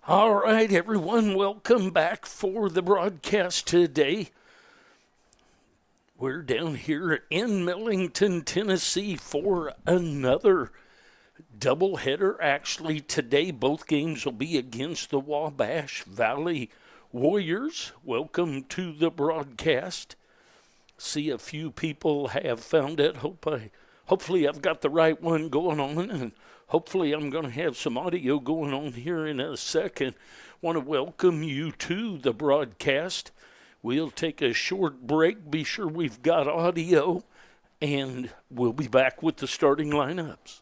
All right, everyone, welcome back for the broadcast today. We're down here in Millington, Tennessee for another doubleheader. Actually, today both games will be against the Wabash Valley Warriors. Welcome to the broadcast. See, a few people have found it. Hopefully I've got the right one going on, and hopefully I'm going to have some audio going on here in a second. Want to welcome you to the broadcast. We'll take a short break, be sure we've got audio, and we'll be back with the starting lineups.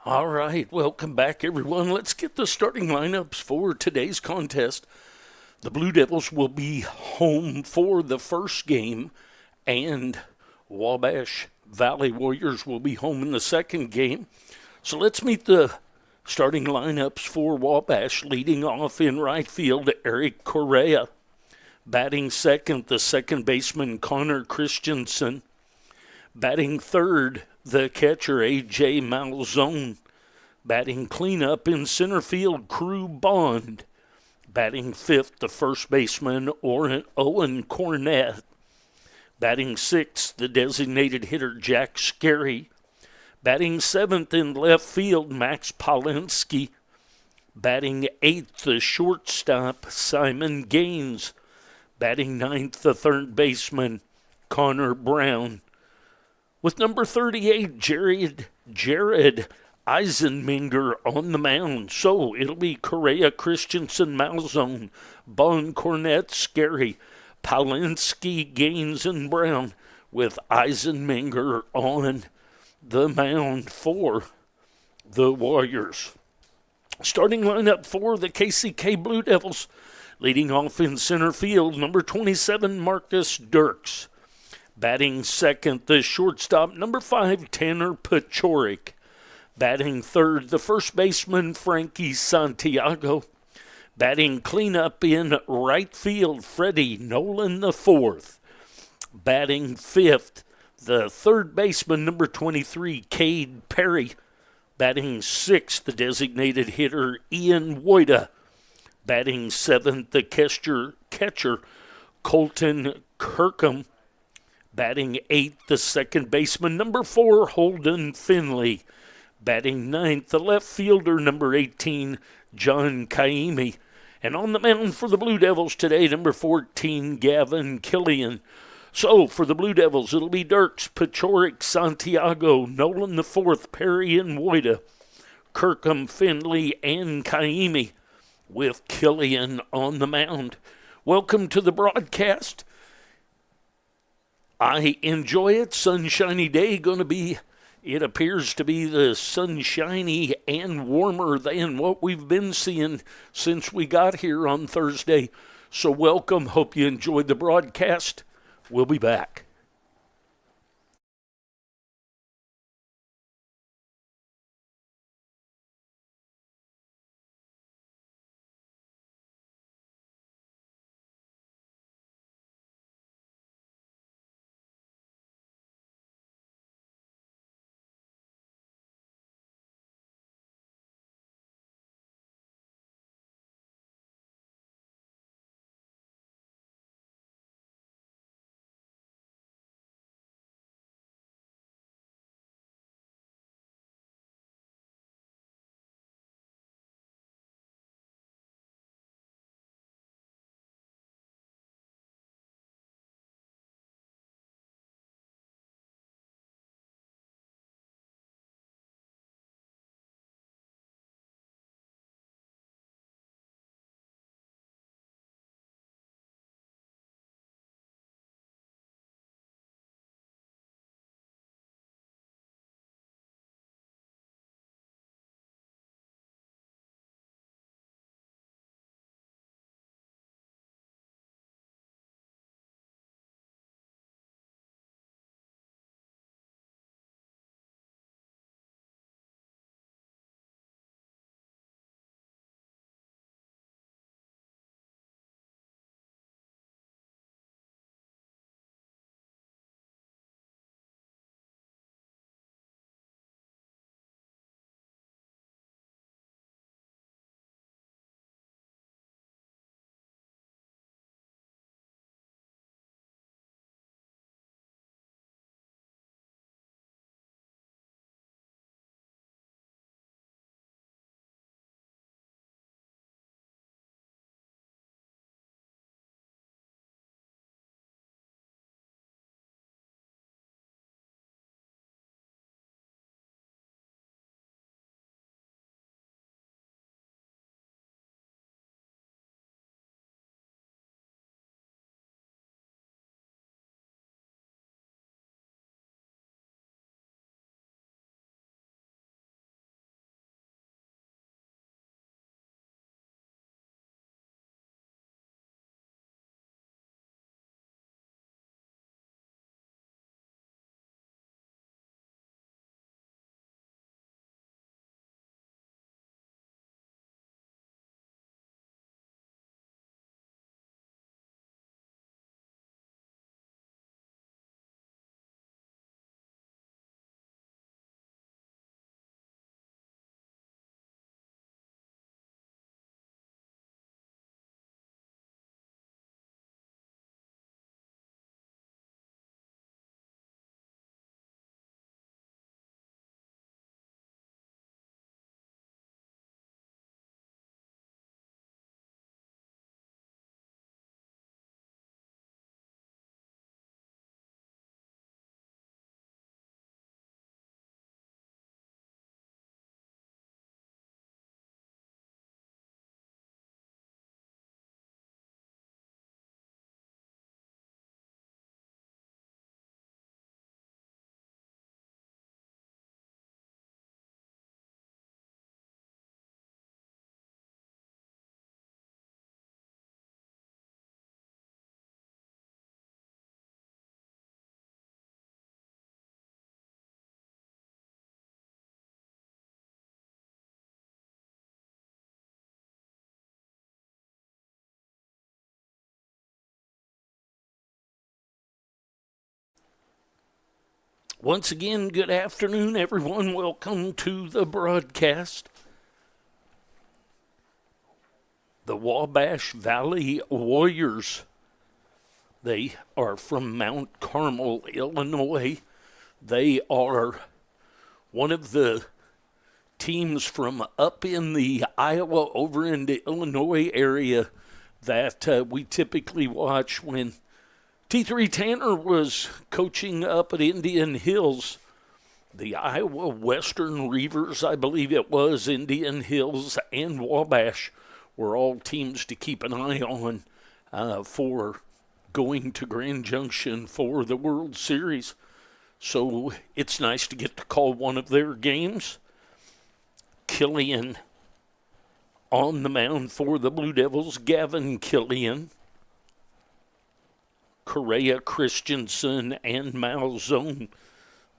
All right, welcome back, everyone. Let's get the starting lineups for today's contest. The Blue Devils will be home for the first game, and Wabash Valley Warriors will be home in the second game. So let's meet the starting lineups for Wabash. Leading off in right field, Eric Correa. Batting second, the second baseman, Connor Christensen. Batting third, the catcher, A.J. Malzone. Batting cleanup in center field, Crew Bond. Batting fifth, the first baseman, Owen Cornett. Batting sixth, the designated hitter, Jack Scarry. Batting seventh in left field, Max Polinsky. Batting eighth, the shortstop, Simon Gaines. Batting ninth, the third baseman, Connor Brown. With number 38, Jared Eisenmenger on the mound. So it'll be Correa, Christensen, Malzone, Bond, Cornett, Scarry, Polinsky, Gaines, and Brown, with Eisenmenger on the mound for the Warriors. Starting lineup for the KCK Blue Devils. Leading off in center field, number 27, Marcus Dirks. Batting second, the shortstop, number 5, Tanner Pachorik. Batting third, the first baseman, Frankie Santiago. Batting cleanup in right field, Freddie Nolan IV. Batting fifth, the third baseman, number 23, Cade Perry. Batting sixth, the designated hitter, Ian Woida. Batting seventh, the catcher Colton Kirkham. Batting eighth, the second baseman, number 4, Holden Finley. Batting ninth, the left fielder, number 18, John Kaimi. And on the mound for the Blue Devils today, number 14, Gavin Killian. So for the Blue Devils, it'll be Dirks, Pachorik, Santiago, Nolan IV, Perry, and Woida, Kirkham, Finley, and Kaimi. with Killian on the mound. Welcome to the broadcast. I enjoy it. Sunshiny day. It appears to be the sunshiny and warmer than what we've been seeing since we got here on Thursday. So welcome. Hope you enjoyed the broadcast. We'll be back. Once again, good afternoon, everyone. Welcome to the broadcast. The Wabash Valley Warriors. They are from Mount Carmel, Illinois. They are one of the teams from up in the Iowa over into Illinois area that we typically watch when T3 Tanner was coaching up at Indian Hills. The Iowa Western Reavers, I believe it was, Indian Hills, and Wabash were all teams to keep an eye on for going to Grand Junction for the World Series. So it's nice to get to call one of their games. Killian on the mound for the Blue Devils, Gavin Killian, Correa, Christensen, and Malzone,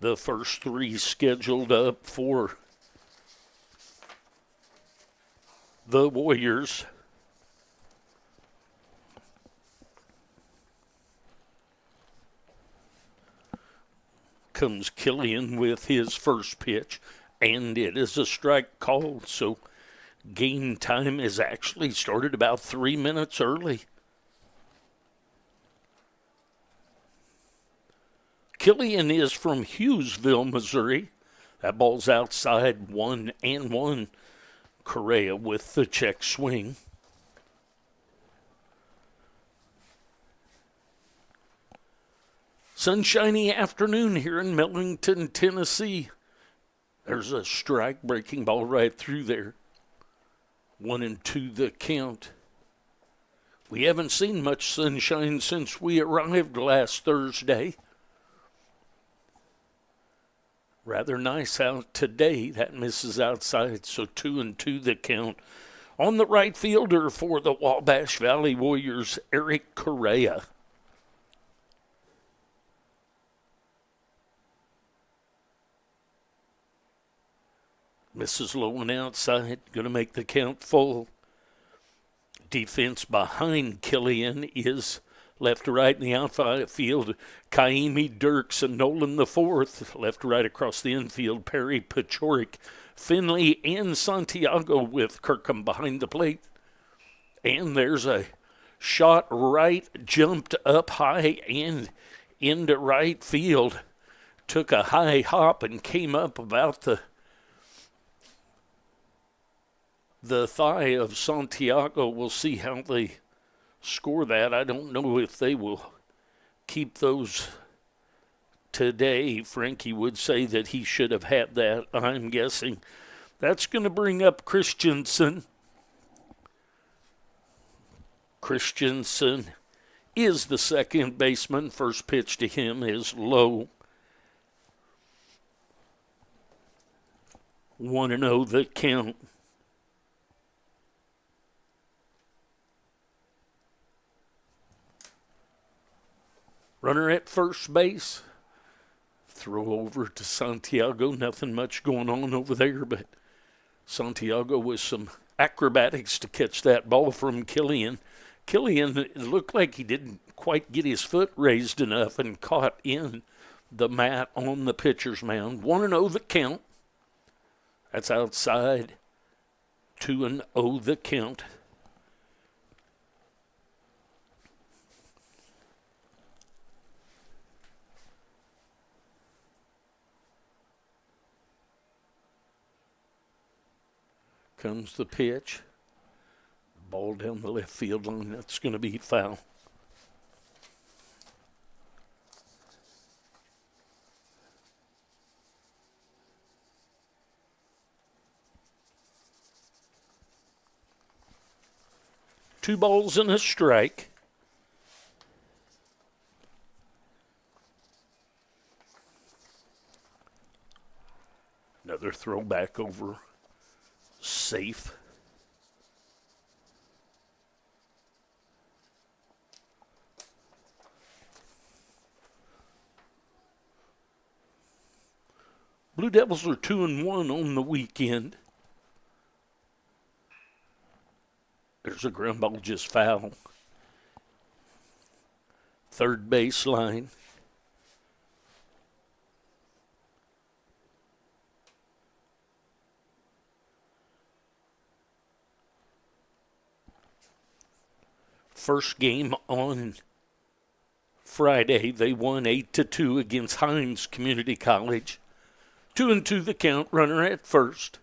the first three scheduled up for the Warriors. Comes Killian with his first pitch, and it is a strike called, so game time is actually started about 3 minutes early. Killian is from Hughesville, Missouri. That ball's outside, 1-1. Correa with the check swing. Sunshiny afternoon here in Millington, Tennessee. There's a strike breaking ball right through there. 1-2 the count. We haven't seen much sunshine since we arrived last Thursday. Rather nice out today. That misses outside, so 2-2 the count. On the right fielder for the Wabash Valley Warriors, Eric Correa. Misses low and outside, going to make the count full. Defense behind Killian is left to right in the outfield. Kaimi Dirks and Nolan the fourth. Left to right across the infield. Perry Pachorik, Finley, and Santiago with Kirkham behind the plate. And there's a shot right, jumped up high and into right field. Took a high hop and came up about the thigh of Santiago. We'll see how they score that. I don't know if they will keep those today. Frankie would say that he should have had that, I'm guessing. That's going to bring up Christensen. Christensen is the second baseman. First pitch to him is low. 1-0 the count. Runner at first base. Throw over to Santiago. Nothing much going on over there, but Santiago with some acrobatics to catch that ball from Killian. Killian, it looked like he didn't quite get his foot raised enough and caught in the mat on the pitcher's mound. 1-0 the count. That's outside. 2-0 the count. Comes the pitch. Ball down the left field line. That's going to be foul. Two balls and a strike. Another throw back over. Safe. Blue Devils are 2-1 on the weekend. There's a ground ball just foul. Third baseline. First game on Friday, they won 8-2 against Hines Community College. 2-2 the count, runner at first.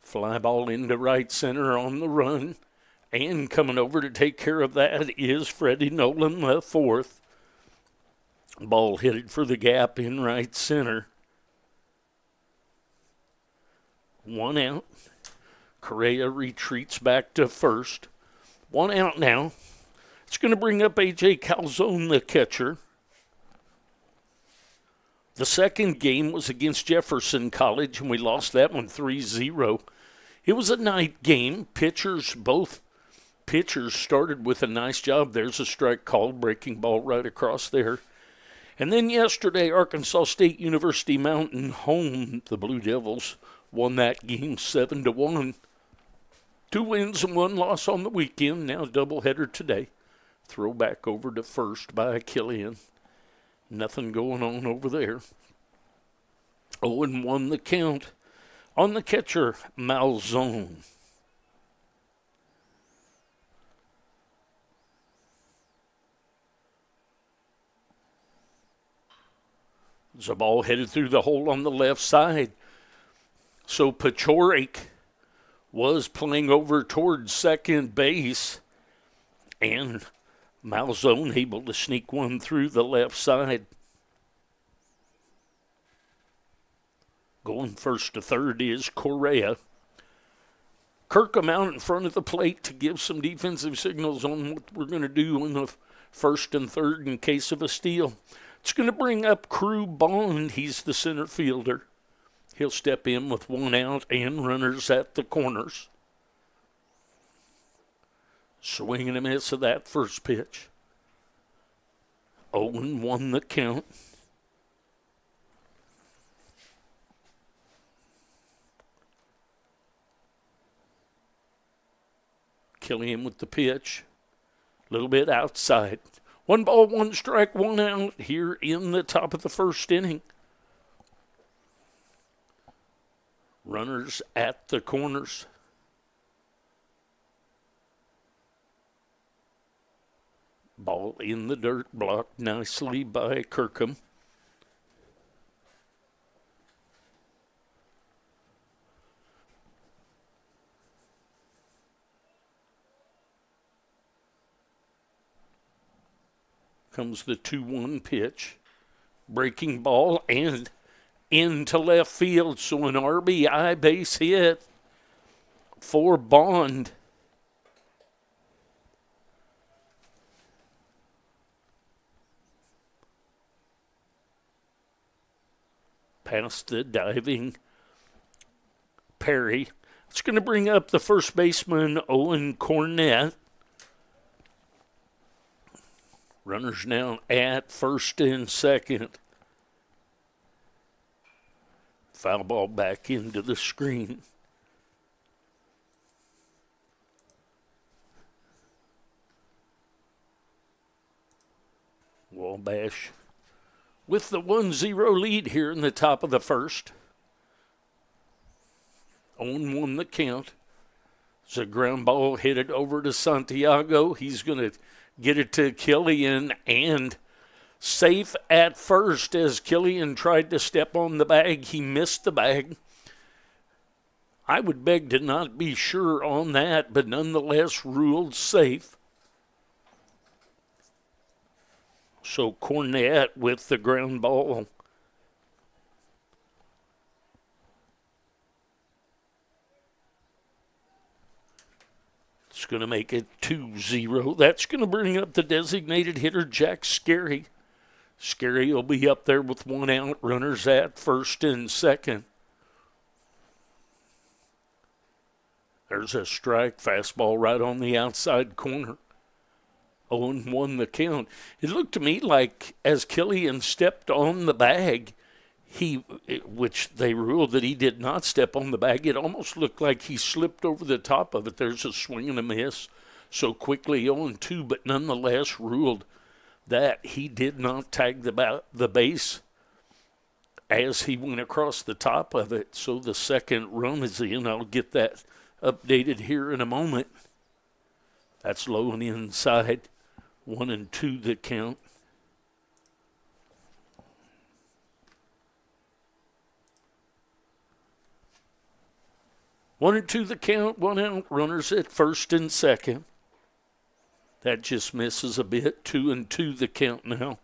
Fly ball into right center on the run. And coming over to take care of that is Freddie Nolan, the fourth. Ball headed for the gap in right center. One out. Correa retreats back to first. One out now. It's going to bring up A.J. Calzone, the catcher. The second game was against Jefferson College, and we lost that one 3-0. It was a night game. Both pitchers started with a nice job. There's a strike called, breaking ball right across there. And then yesterday, Arkansas State University Mountain home, the Blue Devils won that game 7-1. 2 wins and 1 loss on the weekend. Now doubleheader today. Throw back over to first by Killian. Nothing going on over there. 0-1 the count on the catcher, Malzone. There's a ball headed through the hole on the left side. So Pachorik was playing over towards second base, and Malzone able to sneak one through the left side. Going first to third is Correa. Kirkham out in front of the plate to give some defensive signals on what we're going to do in the first and third in case of a steal. It's going to bring up Crew Bond. He's the center fielder. He'll step in with 1 out and runners at the corners. Swing and a miss of that first pitch. 0-1 the count. Killian with the pitch. A little bit outside. 1 ball, 1 strike, 1 out here in the top of the first inning. Runners at the corners. Ball in the dirt, blocked nicely by Kirkham. Comes the 2-1 pitch. Breaking ball and into left field. So an RBI base hit for Bond. Past the diving Perry. It's going to bring up the first baseman, Owen Cornett. Runners now at first and second. Foul ball back into the screen. Wabash with the 1-0 lead here in the top of the first. 0-1 the count. It's a ground ball headed over to Santiago. He's going to get it to Killian, and safe at first as Killian tried to step on the bag. He missed the bag. I would beg to not be sure on that, but nonetheless ruled safe. So Cornett with the ground ball. It's going to make it 2-0. That's going to bring up the designated hitter, Jack Scarry. Scarry will be up there with 1 out, runners at first and second. There's a strike, fastball right on the outside corner. 0-1 the count. It looked to me like as Killian stepped on the bag, which they ruled that he did not step on the bag, it almost looked like he slipped over the top of it. There's a swing and a miss. So quickly 0-2, but nonetheless ruled that he did not tag the base as he went across the top of it. So the second run is in. I'll get that updated here in a moment. That's low and inside. 1-2 the count. One and two the count, 1 out, runners at first and second. That just misses a bit. 2-2 the count now.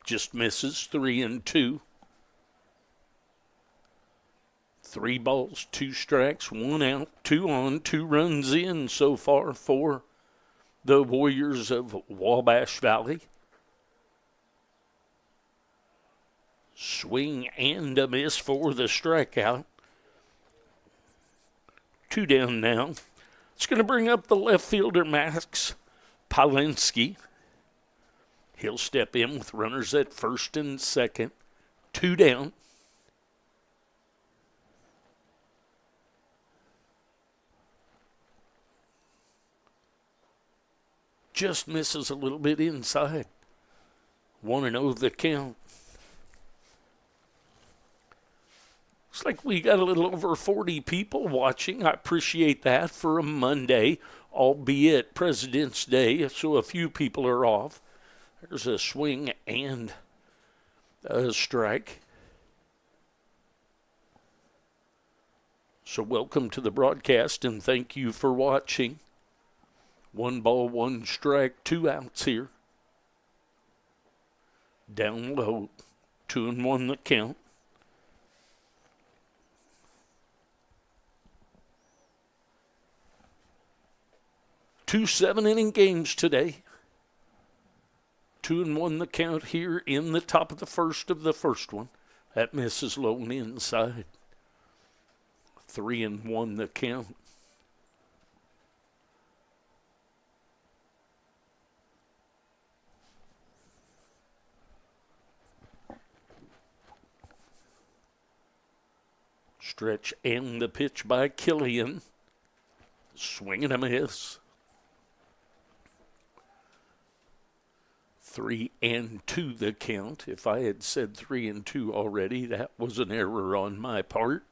Just misses. 3-2. 3 balls, 2 strikes, 1 out, 2 on, 2 runs in so far for the Warriors of Wabash Valley. Swing and a miss for the strikeout. 2 down now. It's going to bring up the left fielder, Max Palinski. He'll step in with runners at first and second. 2 down. Just misses a little bit inside. 1-0 the count. Looks like we got a little over 40 people watching. I appreciate that for a Monday, albeit President's Day, so a few people are off. There's a swing and a strike. So welcome to the broadcast and thank you for watching. 1 ball, 1 strike, 2 outs here. Down low, 2-1 the count. Two 7-inning games today. 2-1 the count here in the top of the first one. That misses low and inside. 3-1 the count. Stretch and the pitch by Killian. Swing and a miss. 3-2 the count. If I had said 3-2 already, that was an error on my part.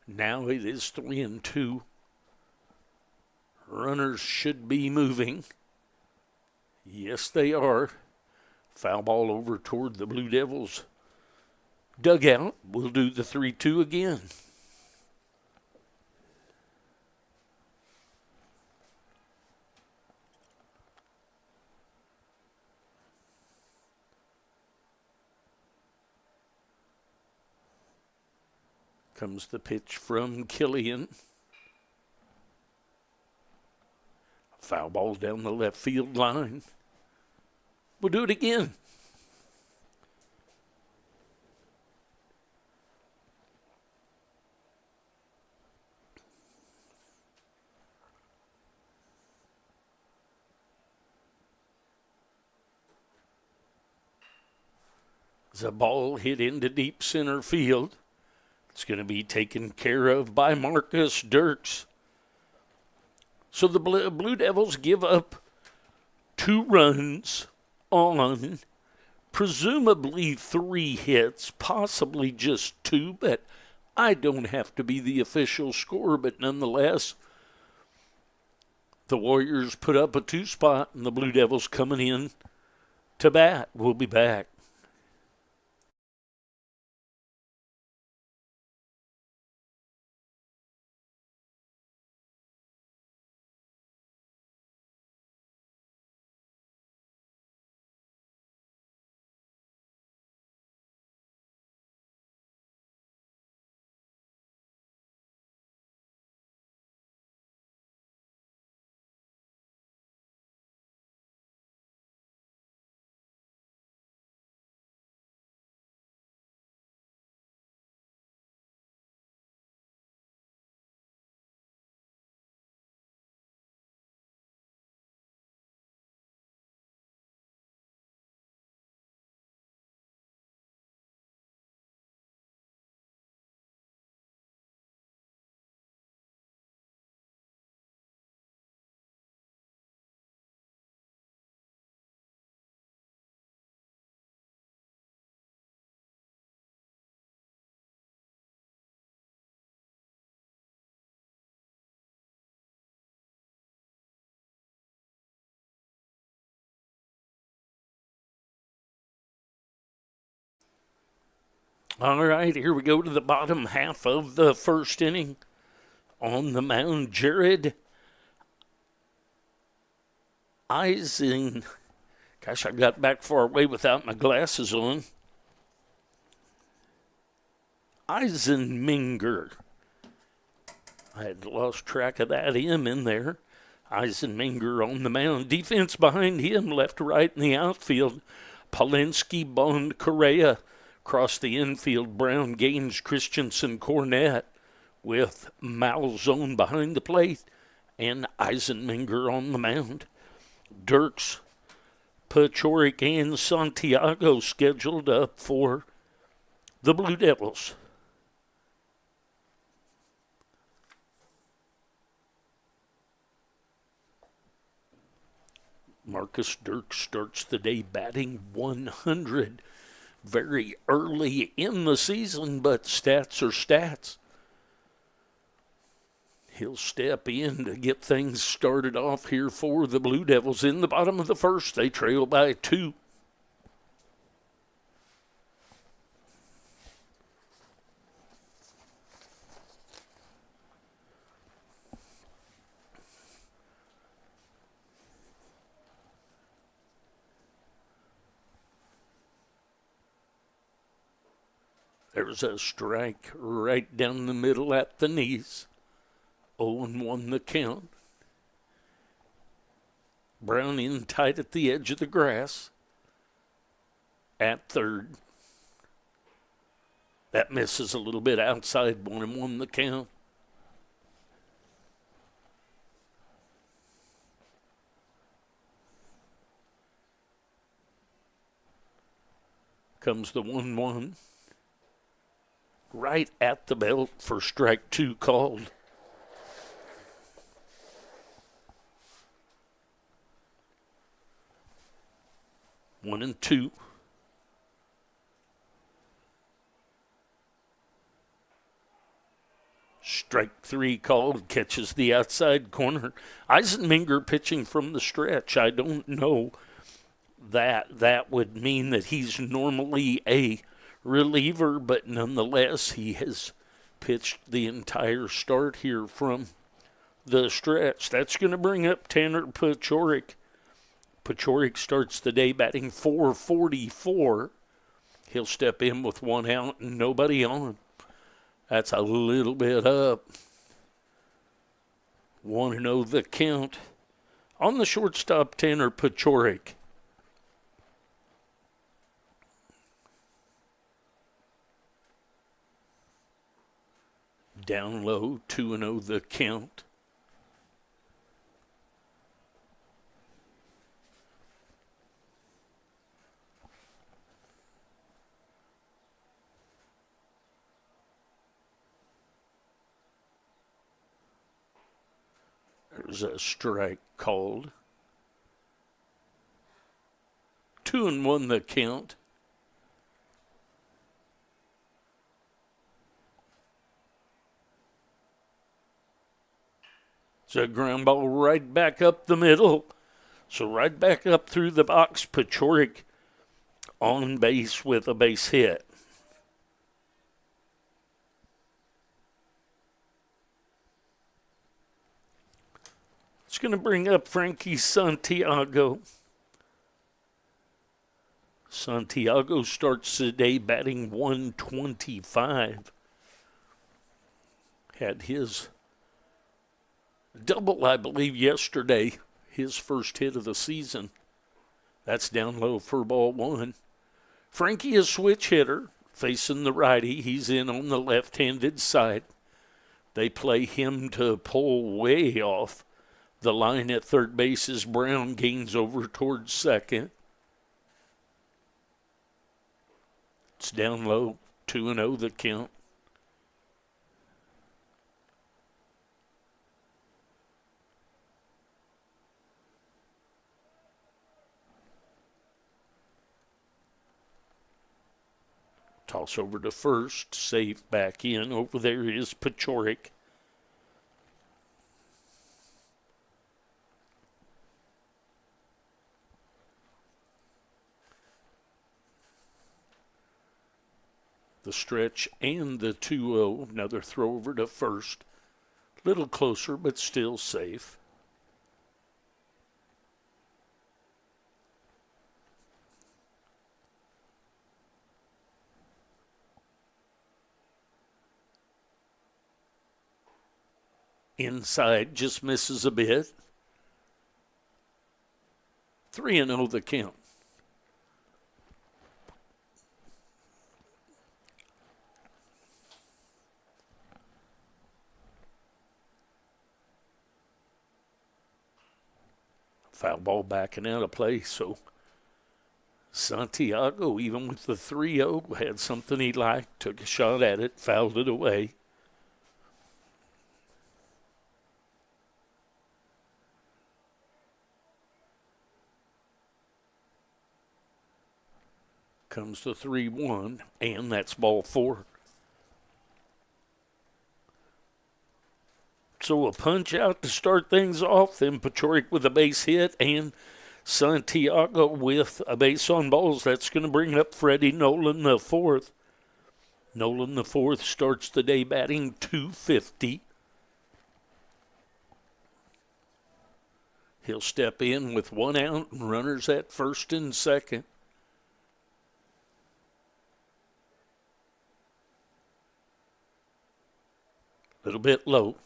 Now it is 3-2. Runners should be moving. Yes, they are. Foul ball over toward the Blue Devils dugout. We'll do the 3-2 again. Comes the pitch from Killian. Foul ball down the left field line. We'll do it again. The ball hit into deep center field. It's going to be taken care of by Marcus Dirks. So the Blue Devils give up 2 runs on presumably 3 hits, possibly just 2, but I don't have to be the official scorer. But nonetheless, the Warriors put up a 2 spot and the Blue Devils coming in to bat. We'll be back. All right, here we go to the bottom half of the first inning. On the mound, Jared Eisen. Gosh, I got back far away without my glasses on. Eisenmenger. I had lost track of that M in there. Eisenmenger on the mound. Defense behind him, left, right in the outfield. Polinsky, Bond, Correa. Across the infield, Brown, Gaines, Christensen, Cornett. With Malzone behind the plate. And Eisenmenger on the mound. Dirks, Pachorik, and Santiago scheduled up for the Blue Devils. Marcus Dirks starts the day batting 100 very early in the season, but stats are stats. He'll step in to get things started off here for the Blue Devils. In the bottom of the first, they trail by 2. There's a strike right down the middle at the knees. 0-1 the count. Brown in tight at the edge of the grass. At third. That misses a little bit outside. 1-1 the count. Comes the 1-1. Right at the belt for strike 2 called. One and 2. Strike 3 called, catches the outside corner. Eisenmenger pitching from the stretch. I don't know that would mean that he's normally a reliever, but nonetheless, he has pitched the entire start here from the stretch. That's going to bring up Tanner Pachorik. Pachorik starts the day batting .444. He'll step in with 1 out and nobody on. That's a little bit up. 1-0 the count. On the shortstop, Tanner Pachorik. Down low, 2-0 the count. There's a strike called. 2-1 the count. It's a ground ball right back up the middle. So right back up through the box, Pachorik on base with a base hit. It's going to bring up Frankie Santiago. Santiago starts the day batting .125. Had his double, I believe, yesterday, his first hit of the season. That's down low for ball 1. Frankie, a switch hitter, facing the righty. He's in on the left-handed side. They play him to pull way off the line at third base as Brown gains over towards second. It's down low, 2-0 the count. Toss over to first, safe back in. Over there is Pachorik. The stretch and the 2-0. Another throw over to first. Little closer, but still safe. Inside, just misses a bit. 3-0 the count. Foul ball backing out of play, so Santiago, even with the 3-0, had something he liked, took a shot at it, fouled it away. Comes the 3-1, and that's ball 4. So a punch out to start things off, then Paciorek with a base hit, and Santiago with a base on balls. That's going to bring up Freddie Nolan the fourth. Nolan the fourth starts the day batting .250. He'll step in with 1 out and runners at first and second. Little bit low.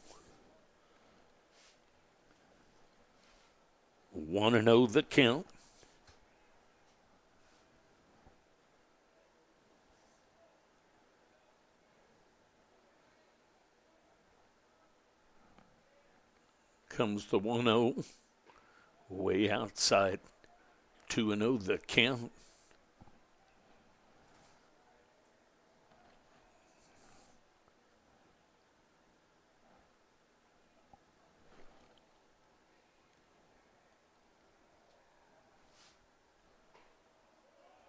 1-0 the count. Comes the 1-0. Way outside. 2-0 the count.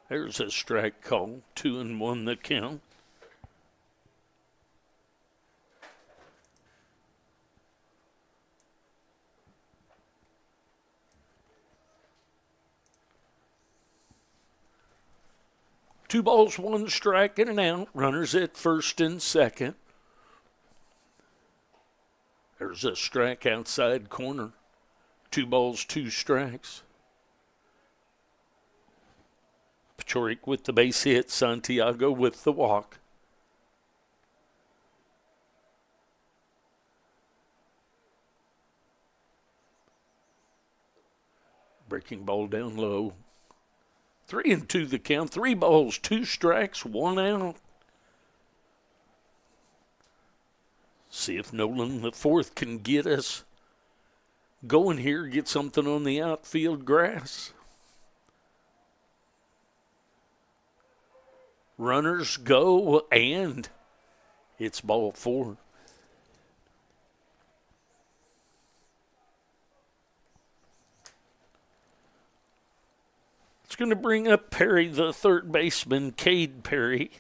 There's a strike call. 2-1 the count. Two balls, one strike, and an out. Runners at first and second. There's a strike outside corner. 2 balls, 2 strikes. Paciorek with the base hit. Santiago with the walk. Breaking ball down low. 3-2 the count. 3 balls, 2 strikes, 1 out. See if Nolan the fourth can get us going here, get something on the outfield grass. Runners go, and it's ball 4. It's going to bring up Perry, the third baseman, Cade Perry.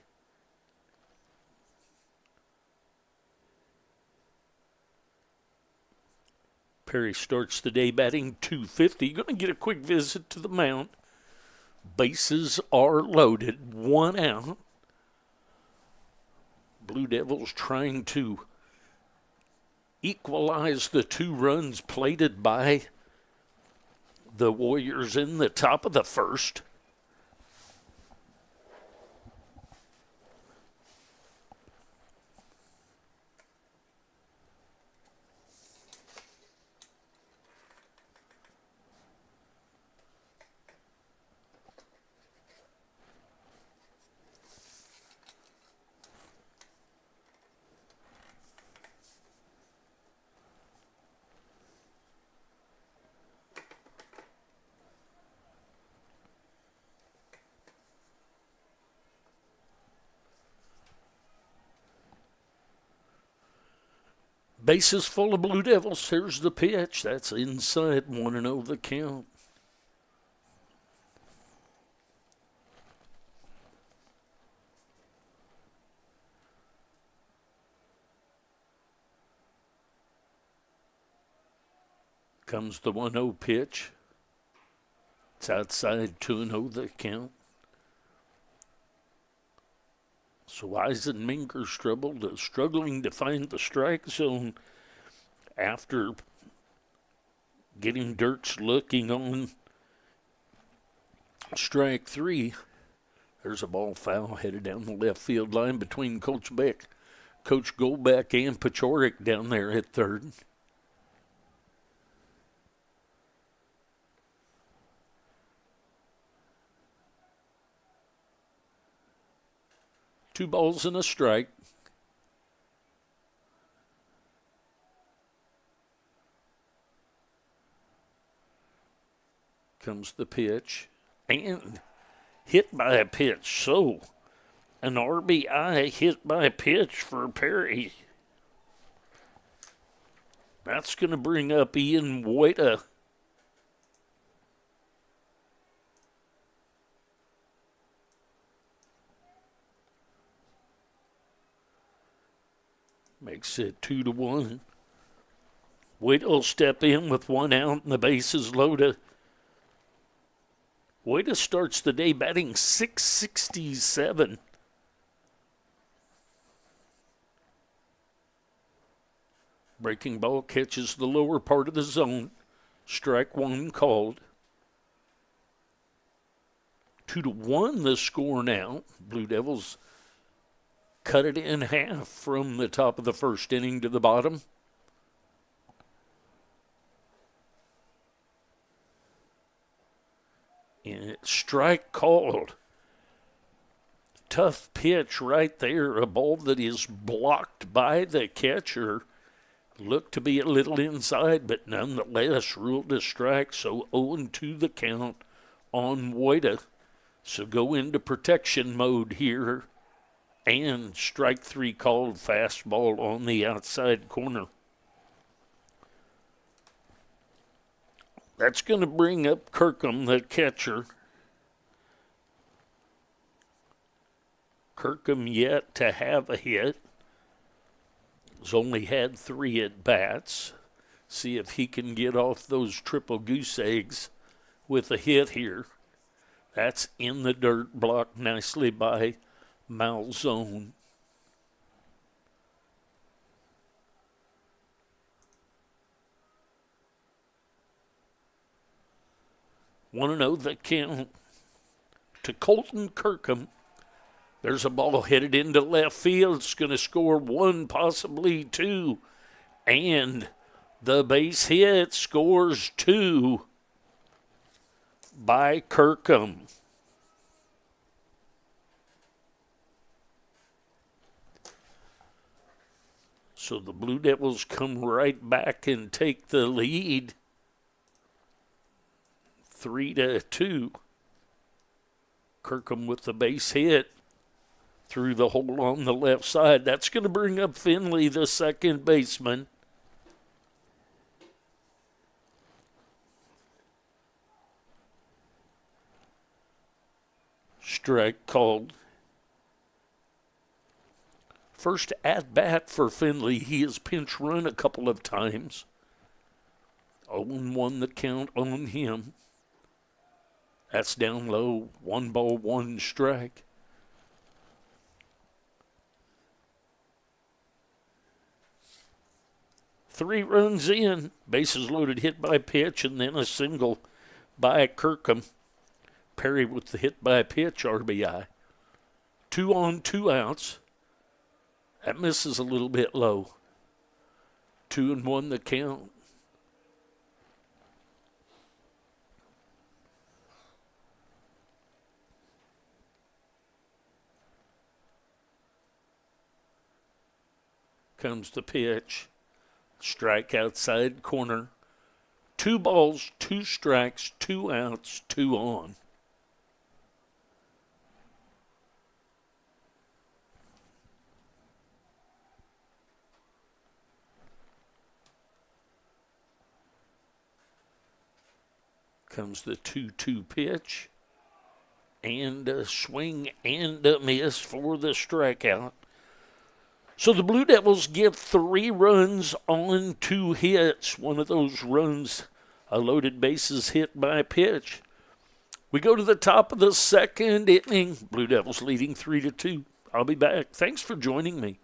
Perry starts the day batting .250. Going to get a quick visit to the mound. Bases are loaded. 1 out. Blue Devils trying to equalize the 2 runs plated by the Warriors in the top of the first. Bases full of Blue Devils. Here's the pitch. That's inside. 1-0 the count. Comes the 1-0 pitch. It's outside. 2-0 the count. So Eisenmenger struggling to find the strike zone after getting Dirks looking on strike 3. There's a ball foul headed down the left field line between Coach Goldbeck and Paciorek down there at third. Two balls and a strike. Comes the pitch. And hit by a pitch. So, an RBI hit by a pitch for Perry. That's going to bring up Ian Wada. Makes it 2-1. Wada will step in with one out and the bases loaded. Wada starts the day batting .667. Breaking ball catches the lower part of the zone. Strike one called. 2-1 the score now. Blue Devils cut it in half from the top of the first inning to the bottom. And strike called. Tough pitch right there. A ball that is blocked by the catcher. Looked to be a little inside, but nonetheless ruled a strike. So 0-2 the count on Wada. So go into protection mode here. And strike three called, fastball on the outside corner. That's going to bring up Kirkham, the catcher. Kirkham yet to have a hit. He's only had 3 at-bats. See if he can get off those triple goose eggs with a hit here. That's in the dirt, blocked nicely by Malzone. Want to know the count to Colton Kirkham. There's a ball headed into left field. It's going to score 1, possibly 2. And the base hit scores 2 by Kirkham. So the Blue Devils come right back and take the lead. 3-2. Kirkham with the base hit through the hole on the left side. That's going to bring up Finley, the second baseman. Strike called. First at-bat for Finley. He has pinch run a couple of times. 0-1 the count on him. That's down low. 1 ball, 1 strike. Three runs in. Bases loaded, hit by pitch, and then a single by Kirkham. Perry with the hit by pitch RBI. 2 on, 2 outs. That misses a little bit low. 2-1 the count. Comes the pitch. Strike outside corner. 2 balls, 2 strikes, 2 outs, 2 on. Comes the 2-2 pitch. And a swing and a miss for the strikeout. So the Blue Devils get 3 runs on 2 hits. One of those runs, a loaded bases hit by pitch. We go to the top of the second inning. Blue Devils leading 3-2. I'll be back. Thanks for joining me.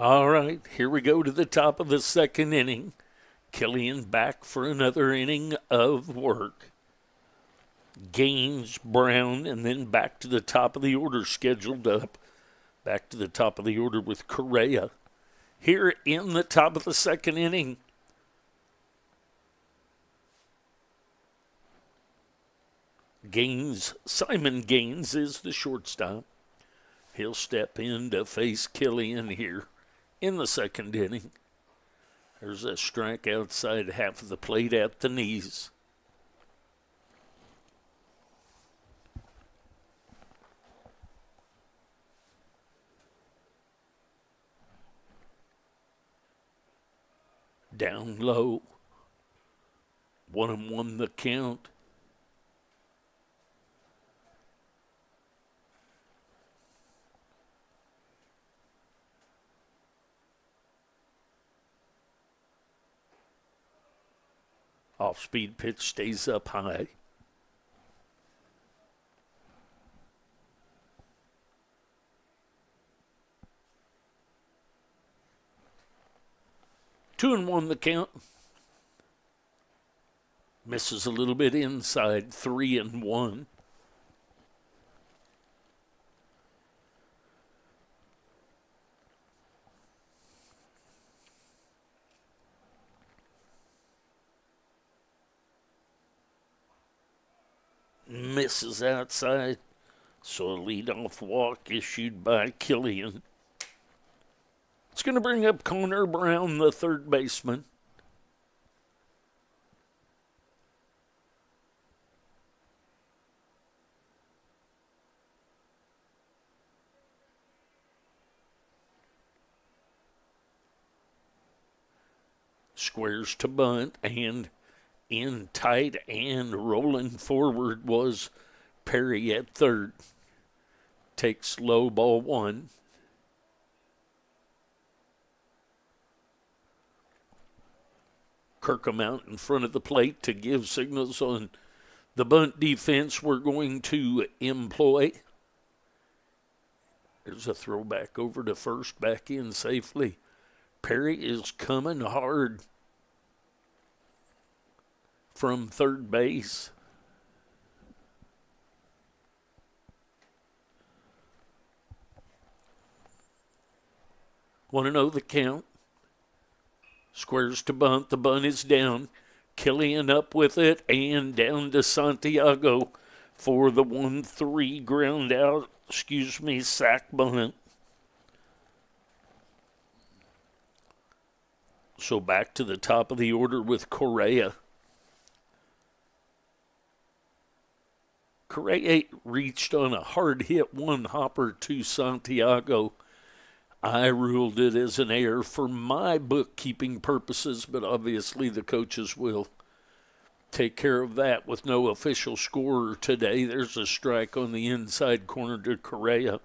All right, here we go to the top of the second inning. Killian back for another inning of work. Gaines, Brown, and then back to the top of the order scheduled up. Back to the top of the order with Correa. Here in the top of the second inning. Simon Gaines is the shortstop. He'll step in to face Killian here in the second inning. There's a strike outside half of the plate at the knees. Down low. 1-1 the count. Off-speed pitch stays up high. Two and one the count. Misses a little bit inside. 3-1. Misses outside. So a leadoff walk issued by Killian. It's going to bring up Connor Brown, the third baseman. Squares to bunt, and in tight and rolling forward was Perry at third. Takes low, ball one. Kirkham out in front of the plate to give signals on the bunt defense we're going to employ. There's a throwback over to first, back in safely. Perry is coming hard from third base. Want to know the count? Squares to bunt. The bunt is down. Killian up with it and down to Santiago for the 1-3 ground out, sack bunt. So back to the top of the order with Correa. Correa reached on a hard hit one hopper to Santiago. I ruled it as an error for my bookkeeping purposes, but obviously the coaches will take care of that with no official scorer today. There's a strike on the inside corner to Correa.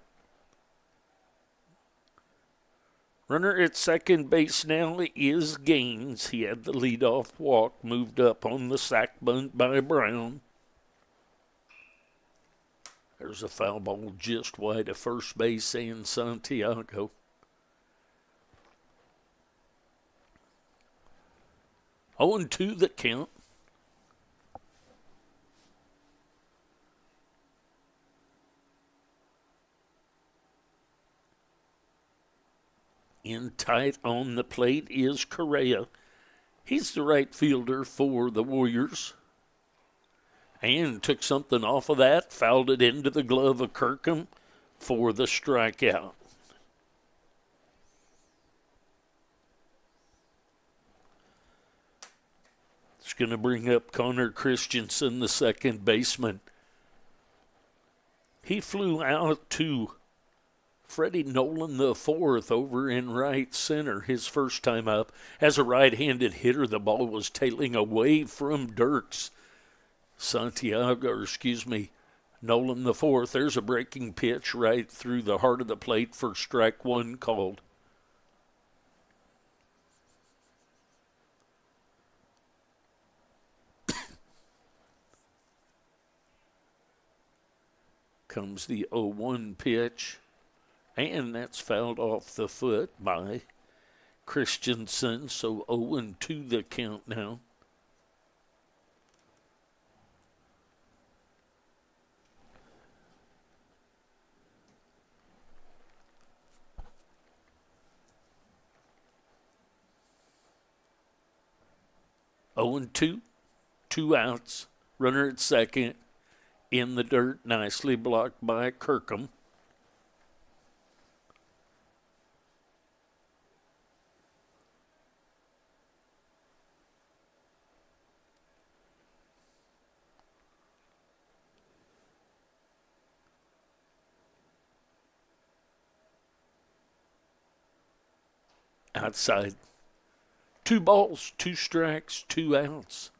Runner at second base now is Gaines. He had the leadoff walk, moved up on the sack bunt by Brown. There's a foul ball just wide of first base and Santiago. Oh, and 2 that count. In tight on the plate is Correa. He's the right fielder for the Warriors. And took something off of that, fouled it into the glove of Kirkham for the strikeout. It's going to bring up Connor Christensen, the second baseman. He flew out to Freddie Nolan the fourth over in right center his first time up. As a right-handed hitter, the ball was tailing away from Dirks. Nolan the fourth. There's a breaking pitch right through the heart of the plate for strike one called. Comes the 0-1 pitch. And that's fouled off the foot by Christensen. So 0-2 the count now. Oh and 2, 2 outs. Runner at second. In the dirt, nicely blocked by Kirkham. Outside. 2 balls, 2 strikes, 2 outs.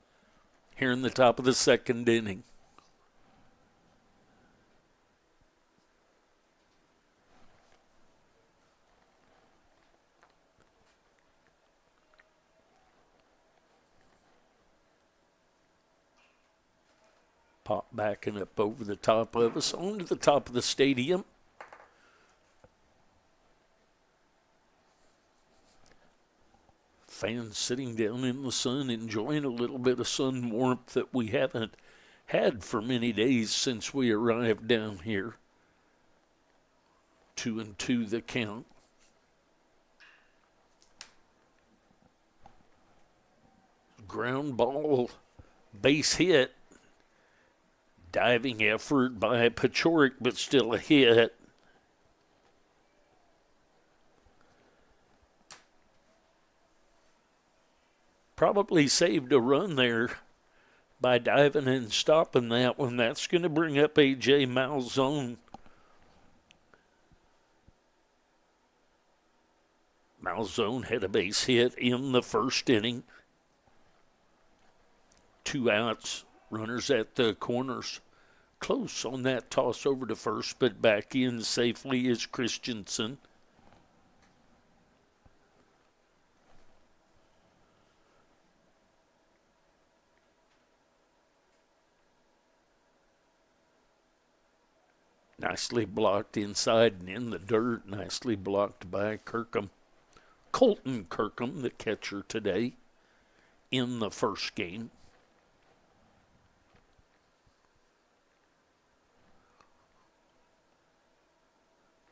Here in the top of the second inning. Pop backing up over the top of us, onto the top of the stadium. Fans sitting down in the sun, enjoying a little bit of sun warmth that we haven't had for many days since we arrived down here. 2-2 the count. Ground ball, base hit. Diving effort by Pachorik, but still a hit. Probably saved a run there by diving and stopping that one. That's going to bring up A.J. Malzone. Malzone had a base hit in the first inning. 2 outs, runners at the corners. Close on that toss over to first, but back in safely is Christensen. Nicely blocked inside and in the dirt. Nicely blocked by Kirkham. Colton Kirkham, the catcher today in the first game.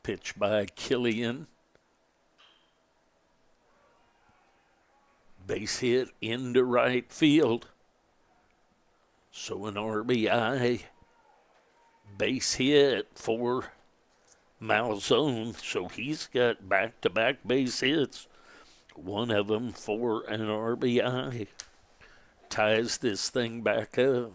Pitch by Killian. Base hit into right field. So an RBI. Base hit for Malzone. So he's got back-to-back base hits. One of them for an RBI. Ties this thing back up.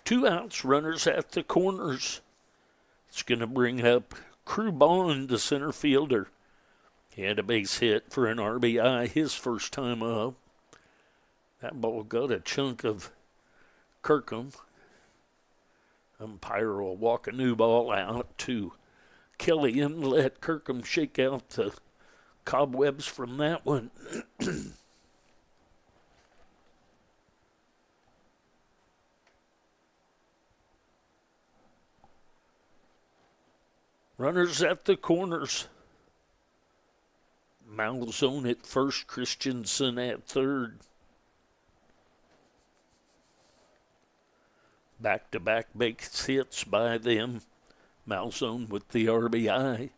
Two outs, runners at the corners. It's going to bring up Crew Bond, the center fielder. He had a base hit for an RBI his first time up. That ball got a chunk of Kirkham. Umpire will walk a new ball out to Killian. Let Kirkham shake out the cobwebs from that one. Runners at the corners. Malzone at first, Christensen at third. Back-to-back base hits by them. Malzone with the RBI.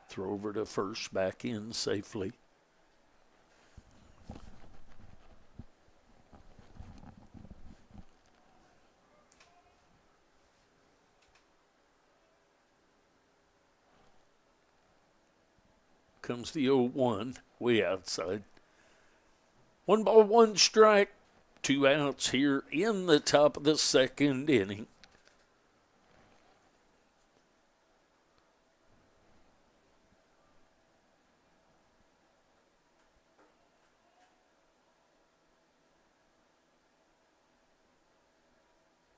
Throw over to first, back in safely. Comes the 0-1, way outside. 1 ball, 1 strike. 2 outs here in the top of the second inning.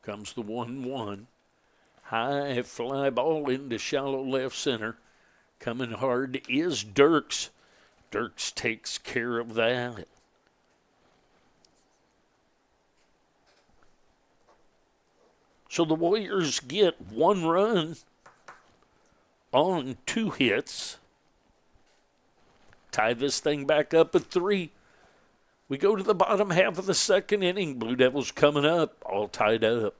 Comes the 1-1. High fly ball into shallow left center. Coming hard is Dirks. Dirks takes care of that. So the Warriors get 1 run on 2 hits. Tie this thing back up at 3. We go to the bottom half of the second inning. Blue Devils coming up, all tied up.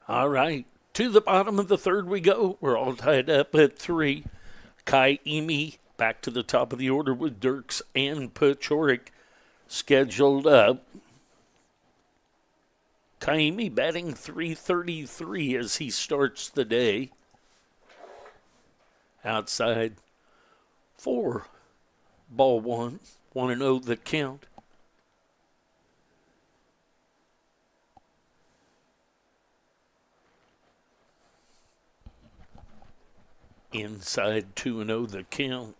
All right, to the bottom of the third we go. We're all tied up at 3. Kaimi back to the top of the order with Dirks and Pachorik scheduled up. Kaimi batting .333 as he starts the day. Outside 4, ball 1, 1-0 the count. Inside 2-0 the count.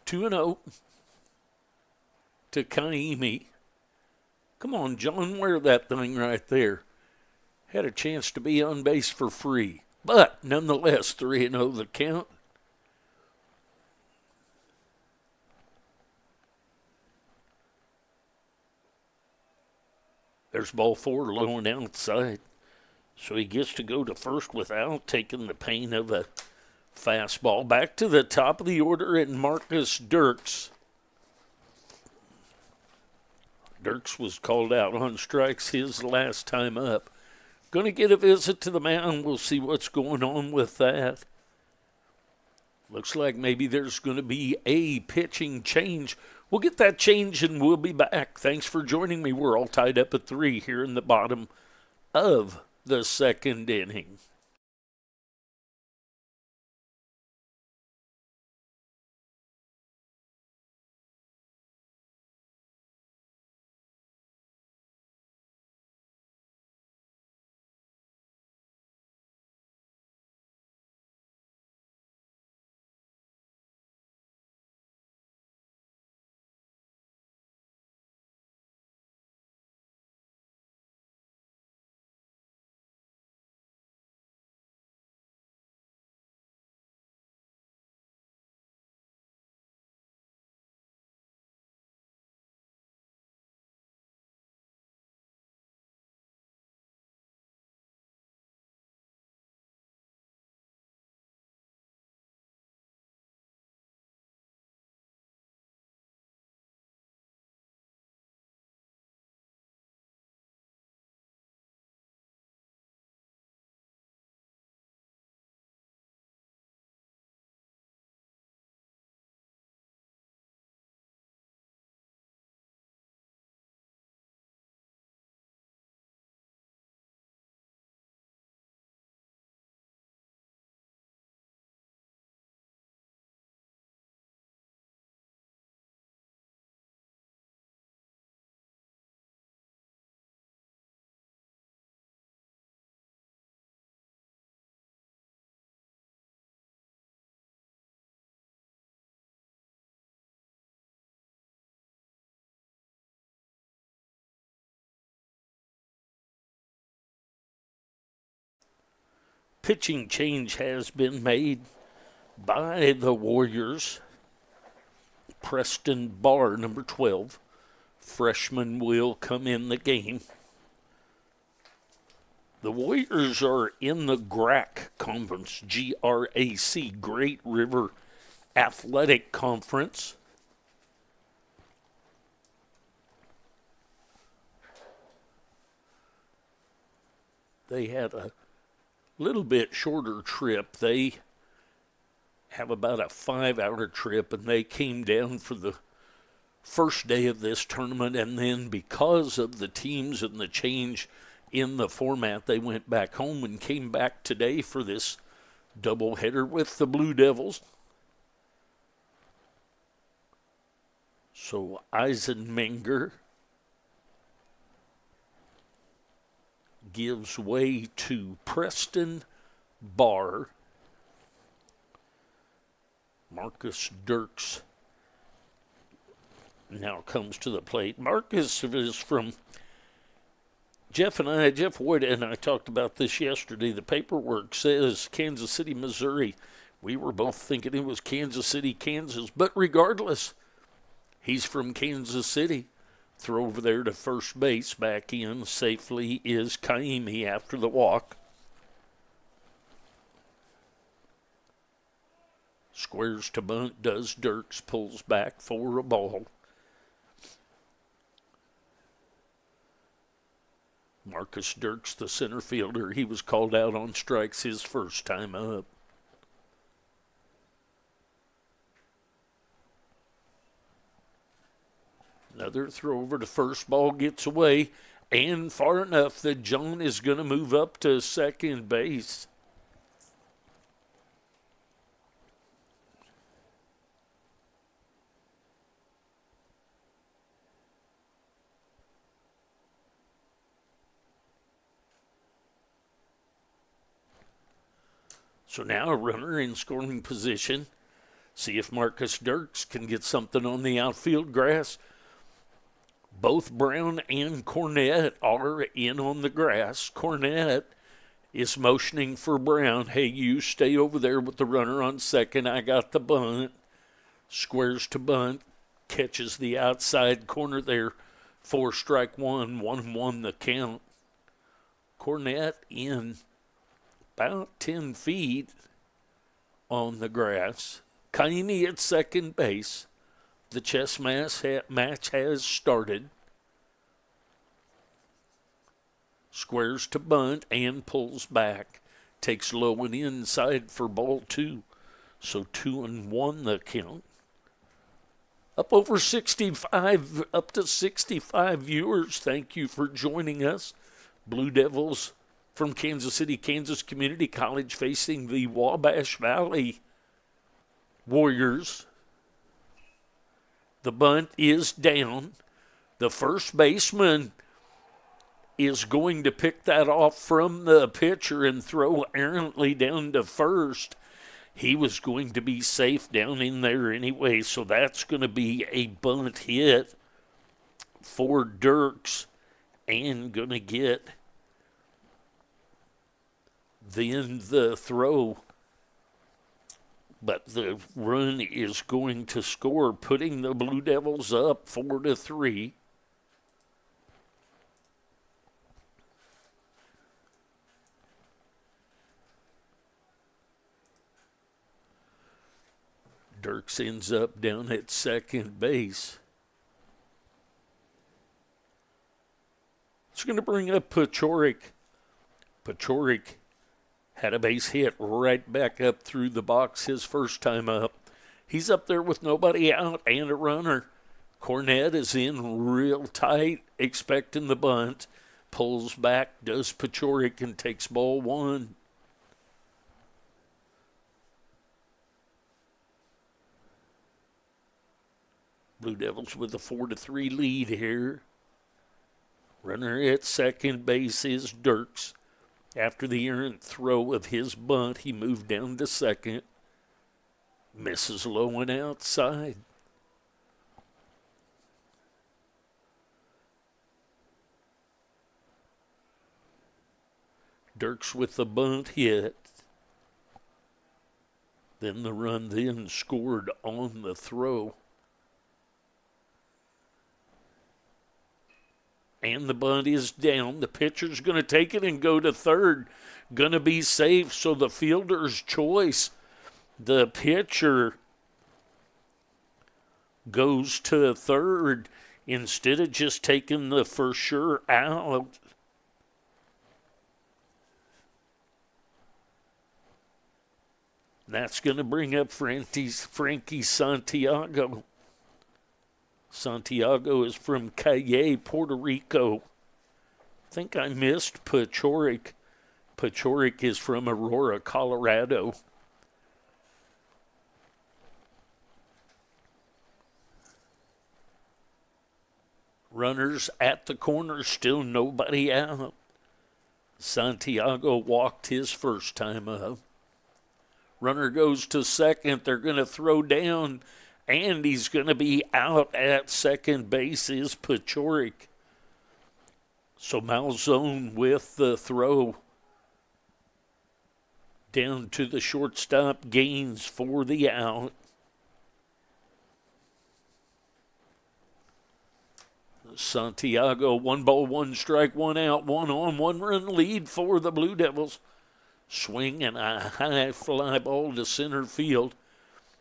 Two and 0 to Kaimi. Come on, John, wear that thing right there. Had a chance to be on base for free, but nonetheless 3-0 the count. There's ball 4 low and outside. So he gets to go to first without taking the pain of a fastball. Back to the top of the order and Marcus Dirks. Dirks was called out on strikes his last time up. Going to get a visit to the mound. We'll see what's going on with that. Looks like maybe there's going to be a pitching change. We'll get that change and we'll be back. Thanks for joining me. We're all tied up at 3 here in the bottom of the second inning. pitching change has been made by the Warriors. Preston Barr, number 12, freshman, will come in the game. The Warriors are in the GRAC Conference, G-R-A-C, Great River Athletic Conference. They had a little bit shorter trip. They have about a 5-hour trip, and they came down for the first day of this tournament, and then because of the teams and the change in the format, they went back home and came back today for this doubleheader with the Blue Devils. So Eisenmenger gives way to Preston Barr. Marcus Dirks now comes to the plate. Marcus is from Jeff Wood and I talked about this yesterday. The paperwork says Kansas City, Missouri. We were both thinking it was Kansas City, Kansas. But regardless, he's from Kansas City. Throw over there to first base. Back in safely is Kaimi after the walk. Squares to bunt, does Dirks, pulls back for a ball. Marcus Dirks, the center fielder, he was called out on strikes his first time up. Another throw over to first, ball gets away, and far enough that John is going to move up to second base. So now a runner in scoring position. See if Marcus Dirks can get something on the outfield grass. Both Brown and Cornett are in on the grass. Cornett is motioning for Brown. Hey, you stay over there with the runner on second. I got the bunt. Squares to bunt. Catches the outside corner there for strike one. 1-1 the count. Cornett in about 10 feet on the grass. Kaimi at second base. The chess match has started. Squares to bunt and pulls back. Takes low and inside for ball two. So 2-1 the count. Up to 65 viewers. Thank you for joining us. Blue Devils from Kansas City, Kansas Community College facing the Wabash Valley Warriors. The bunt is down. The first baseman is going to pick that off from the pitcher and throw errantly down to first. He was going to be safe down in there anyway, so that's going to be a bunt hit for Dirks and going to get then the throw. But the run is going to score, putting the Blue Devils up 4-3. Dirks ends up down at second base. It's going to bring up Pachorik. Pachorik had a base hit right back up through the box his first time up. He's up there with nobody out and a runner. Cornett is in real tight, expecting the bunt. Pulls back, does Pachorik, and takes ball one. Blue Devils with a 4-3 lead here. Runner at second base is Dirks. After the errant throw of his bunt, he moved down to second. Misses low and outside. Dirks with the bunt hit. Then the run then scored on the throw. And the bunt is down. The pitcher's going to take it and go to third. Going to be safe, so the fielder's choice. The pitcher goes to third instead of just taking the for sure out. That's going to bring up Frankie Santiago. Santiago is from Calle, Puerto Rico. I think I missed Pachoric. Pachoric is from Aurora, Colorado. Runners at the corner, still nobody out. Santiago walked his first time up. Runner goes to second. They're going to throw down, and he's going to be out at second base is Pachoric. So Malzone with the throw down to the shortstop, Gaines for the out. Santiago, 1 ball, 1 strike, 1 out, 1 on, 1 run lead for the Blue Devils. Swing and a high fly ball to center field.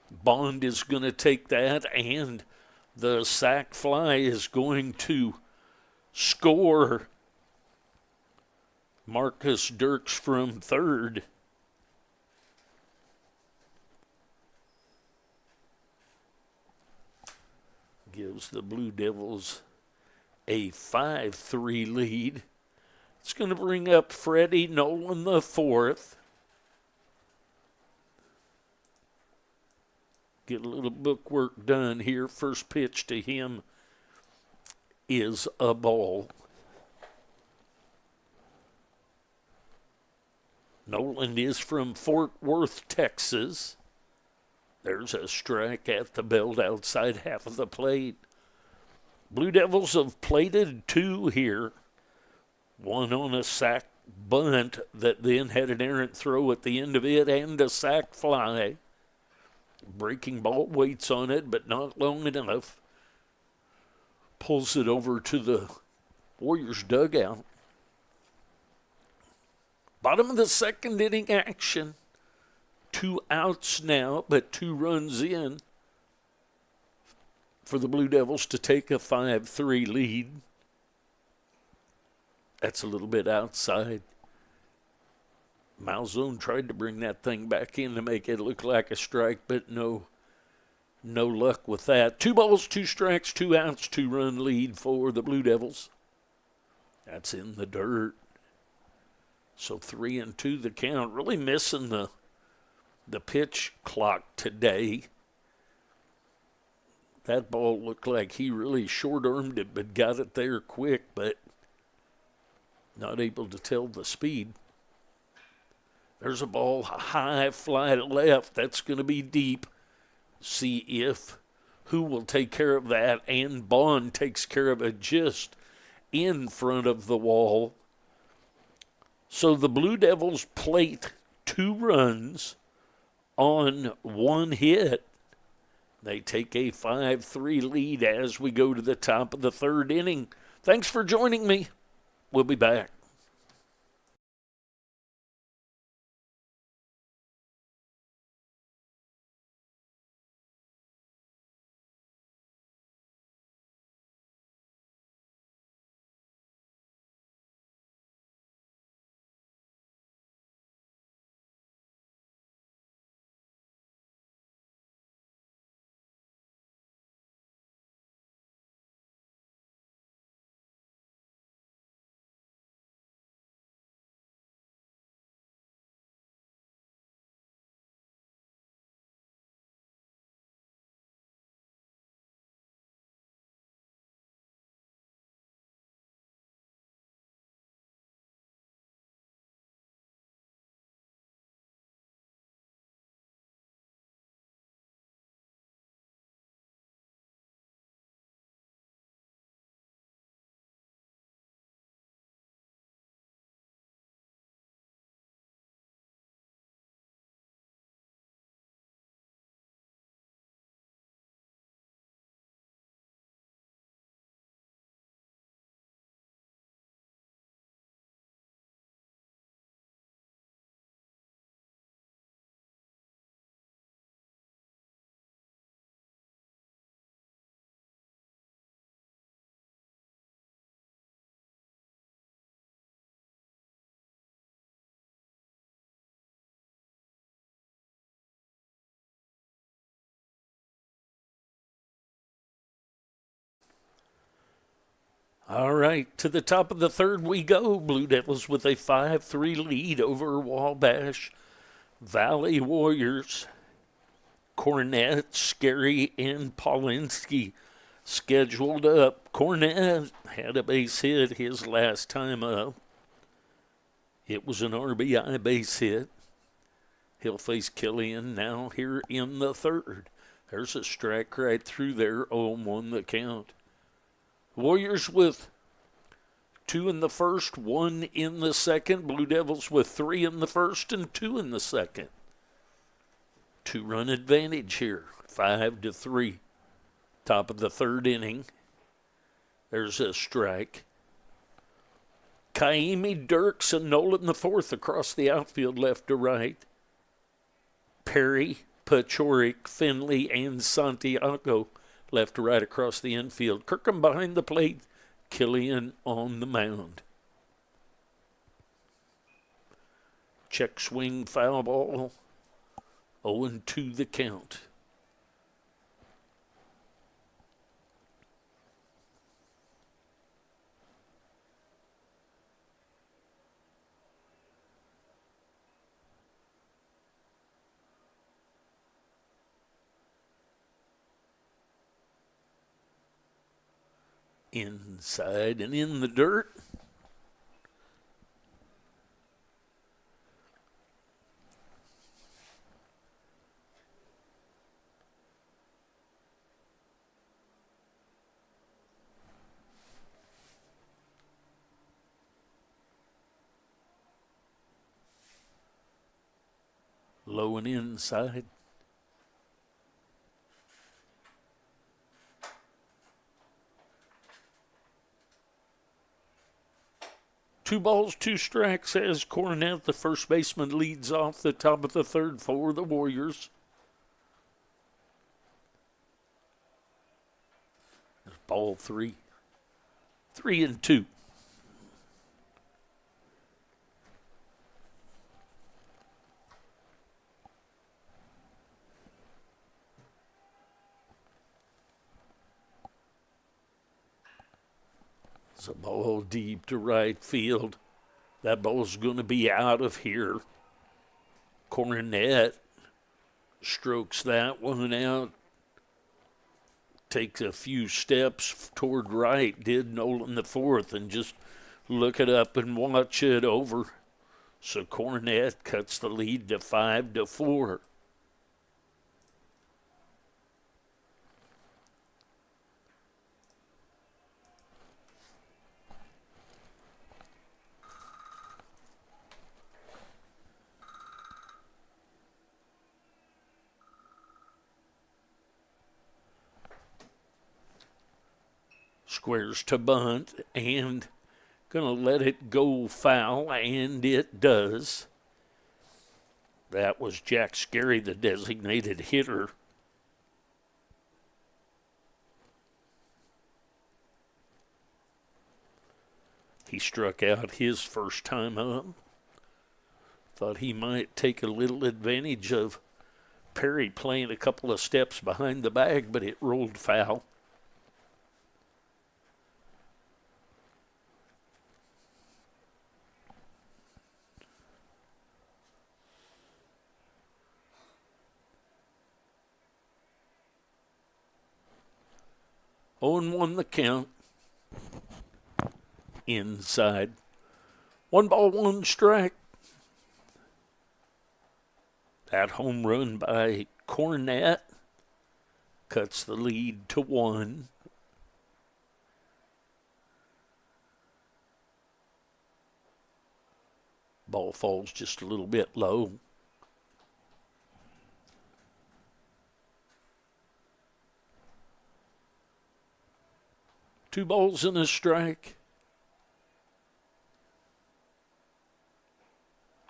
Bond is going to take that, and the sac fly is going to score. Marcus Dirks from third. Gives the Blue Devils a 5-3 lead. It's going to bring up Freddie Nolan the fourth. Get a little bookwork done here. First pitch to him is a ball. Nolan is from Fort Worth, Texas. There's a strike at the belt outside half of the plate. Blue Devils have plated 2 here. 1 on a sac bunt that then had an errant throw at the end of it and a sac fly. Breaking ball waits on it, but not long enough. Pulls it over to the Warriors dugout. Bottom of the second inning action. 2 outs now, but 2 runs in for the Blue Devils to take a 5-3 lead. That's a little bit outside. Malzone tried to bring that thing back in to make it look like a strike, but no luck with that. 2 balls, 2 strikes, 2 outs, 2 run lead for the Blue Devils. That's in the dirt. So 3-2 the count. Really missing the pitch clock today. That ball looked like he really short-armed it, but got it there quick, but not able to tell the speed. There's a ball, high fly to left. That's going to be deep. See if who will take care of that, and Bond takes care of it just in front of the wall. So the Blue Devils plate 2 runs on 1 hit. They take a 5-3 lead as we go to the top of the 3rd inning. Thanks for joining me. We'll be back. All right, to the top of the third we go. Blue Devils with a 5-3 lead over Wabash. Valley Warriors, Cornett, Scary, and Paulinski scheduled up. Cornett had a base hit his last time up. It was an RBI base hit. He'll face Killian now here in the third. There's a strike right through there, 0-1 the count. Warriors with 2 in the first, 1 in the second. Blue Devils with 3 in the first and 2 in the second. 2-run advantage here, 5-3. Top of the third inning. There's a strike. Kaimi, Dirks, and Nolan the fourth across the outfield left to right. Perry, Pachorik, Finley, and Santiago left to right across the infield. Kirkham behind the plate. Killian on the mound. Check swing, foul ball. 0-2 the count. Inside and in the dirt. Low and inside. Two balls, two strikes as Cornett, the first baseman, leads off the top of the third for the Warriors. There's ball 3. 3-2. It's a ball deep to right field. That ball's going to be out of here. Cornett strokes that one out. Takes a few steps toward right, did Nolan the fourth, and just look it up and watch it over. So Cornett cuts the lead to 5-4. Squares to bunt and going to let it go foul, and it does. That was Jack Scary, the designated hitter. He struck out his first time up. Thought he might take a little advantage of Perry playing a couple of steps behind the bag, but it rolled foul. Oh, 1 the count. Inside. 1 ball, 1 strike. That home run by Cornett cuts the lead to 1. Ball falls just a little bit low. Two balls and a strike.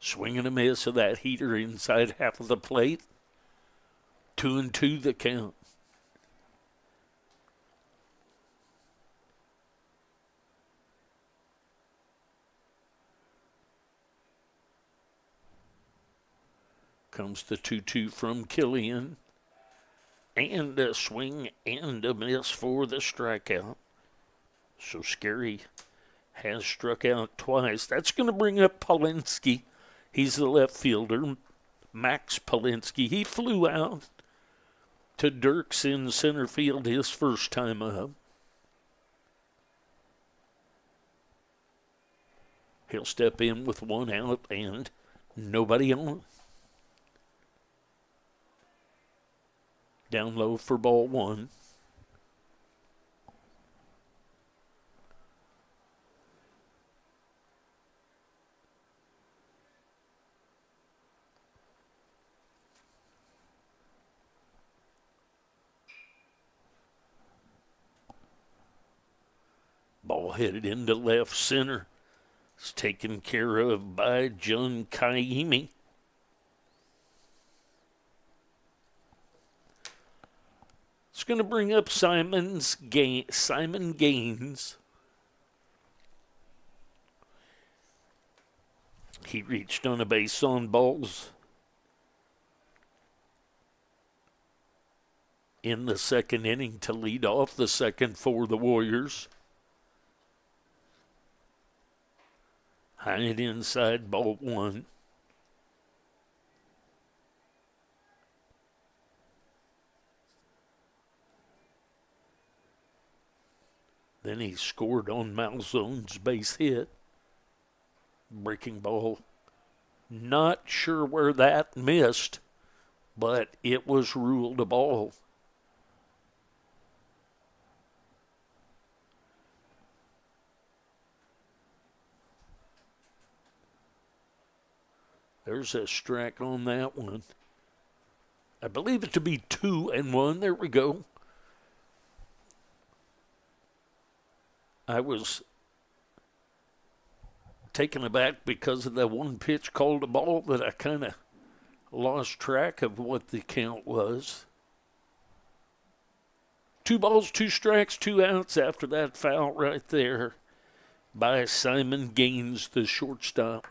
Swing and a miss of that heater inside half of the plate. 2-2 the count. Comes the 2-2 from Killian. And a swing and a miss for the strikeout. So Scary has struck out twice. That's going to bring up Polinsky. He's the left fielder. Max Polinsky. He flew out to Dirks in center field his first time up. He'll step in with one out and nobody on. Down low for ball one. Ball headed into left center. It's taken care of by John Kaimi. It's going to bring up Simon Gaines. He reached on a base on balls in the second inning to lead off the second for the Warriors. High and inside, ball one. Then he scored on Malzone's base hit. Breaking ball. Not sure where that missed, but it was ruled a ball. There's a strike on that one. I believe it to be 2-1. There we go. I was taken aback because of that one pitch called a ball that I kind of lost track of what the count was. 2 balls, 2 strikes, 2 outs after that foul right there by Simon Gaines, the shortstop.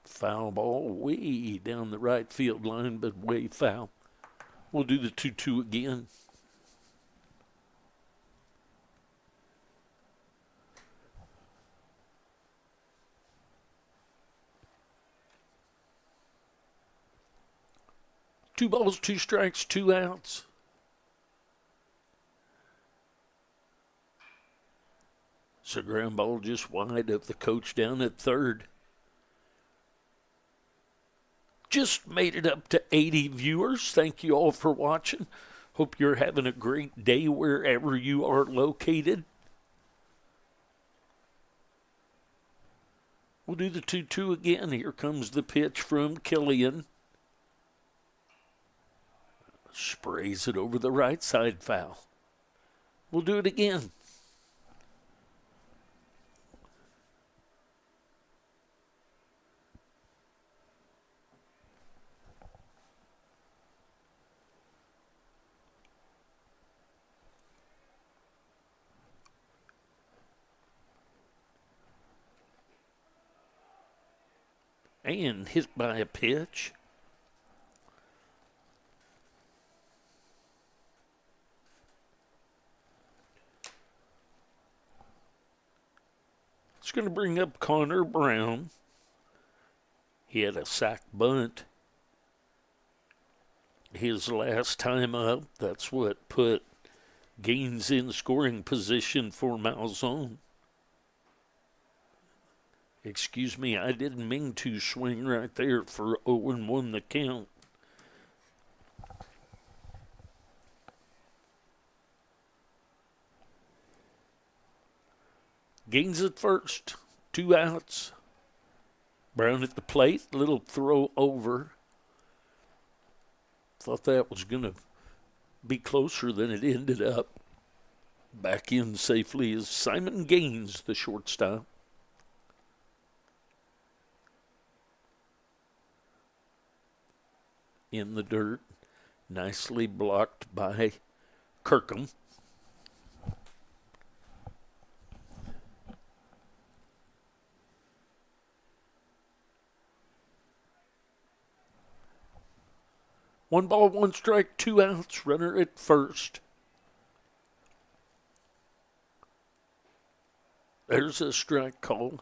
Foul ball way down the right field line, but way foul. We'll do the 2-2 again. Two balls, 2 strikes, 2 outs. So ground ball just wide of the coach down at third. Just made it up to 80 viewers. Thank you all for watching. Hope you're having a great day wherever you are located. We'll do the 2-2 again. Here comes the pitch from Killian. Sprays it over the right side, foul. We'll do it again. And hit by a pitch. It's going to bring up Connor Brown. He had a sac bunt his last time up. That's what put Gaines in scoring position for Malzone. Excuse me, I didn't mean to swing right there for 0-1 the count. Gaines at first, 2 outs. Brown at the plate, little throw over. Thought that was going to be closer than it ended up. Back in safely is Simon Gaines, the shortstop. In the dirt, nicely blocked by Kirkham. 1 ball, 1 strike, 2 outs, runner at first. There's a strike call.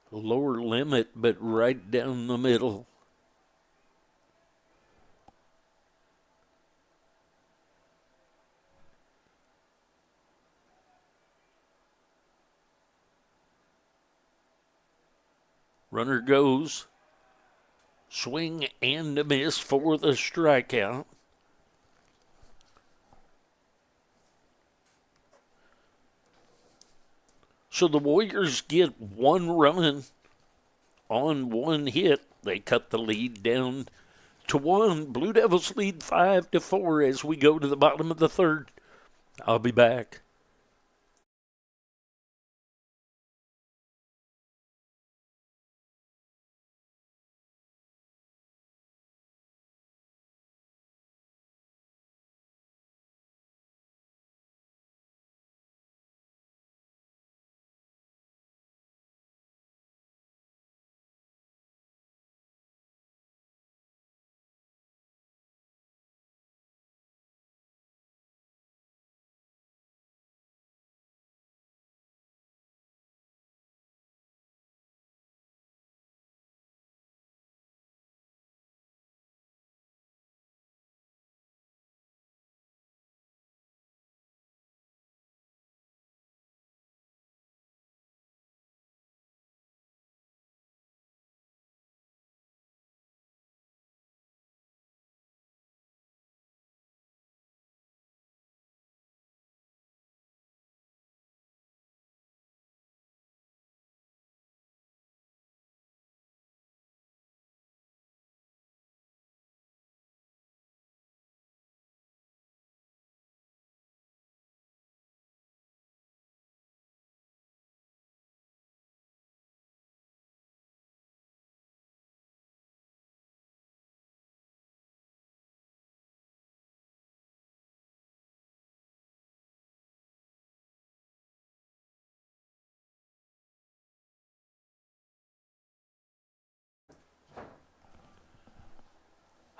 Lower limit, but right down the middle. Runner goes. Swing and a miss for the strikeout. So the Warriors get 1 run on 1 hit. They cut the lead down to 1. Blue Devils lead 5-4 as we go to the bottom of the 3rd. I'll be back.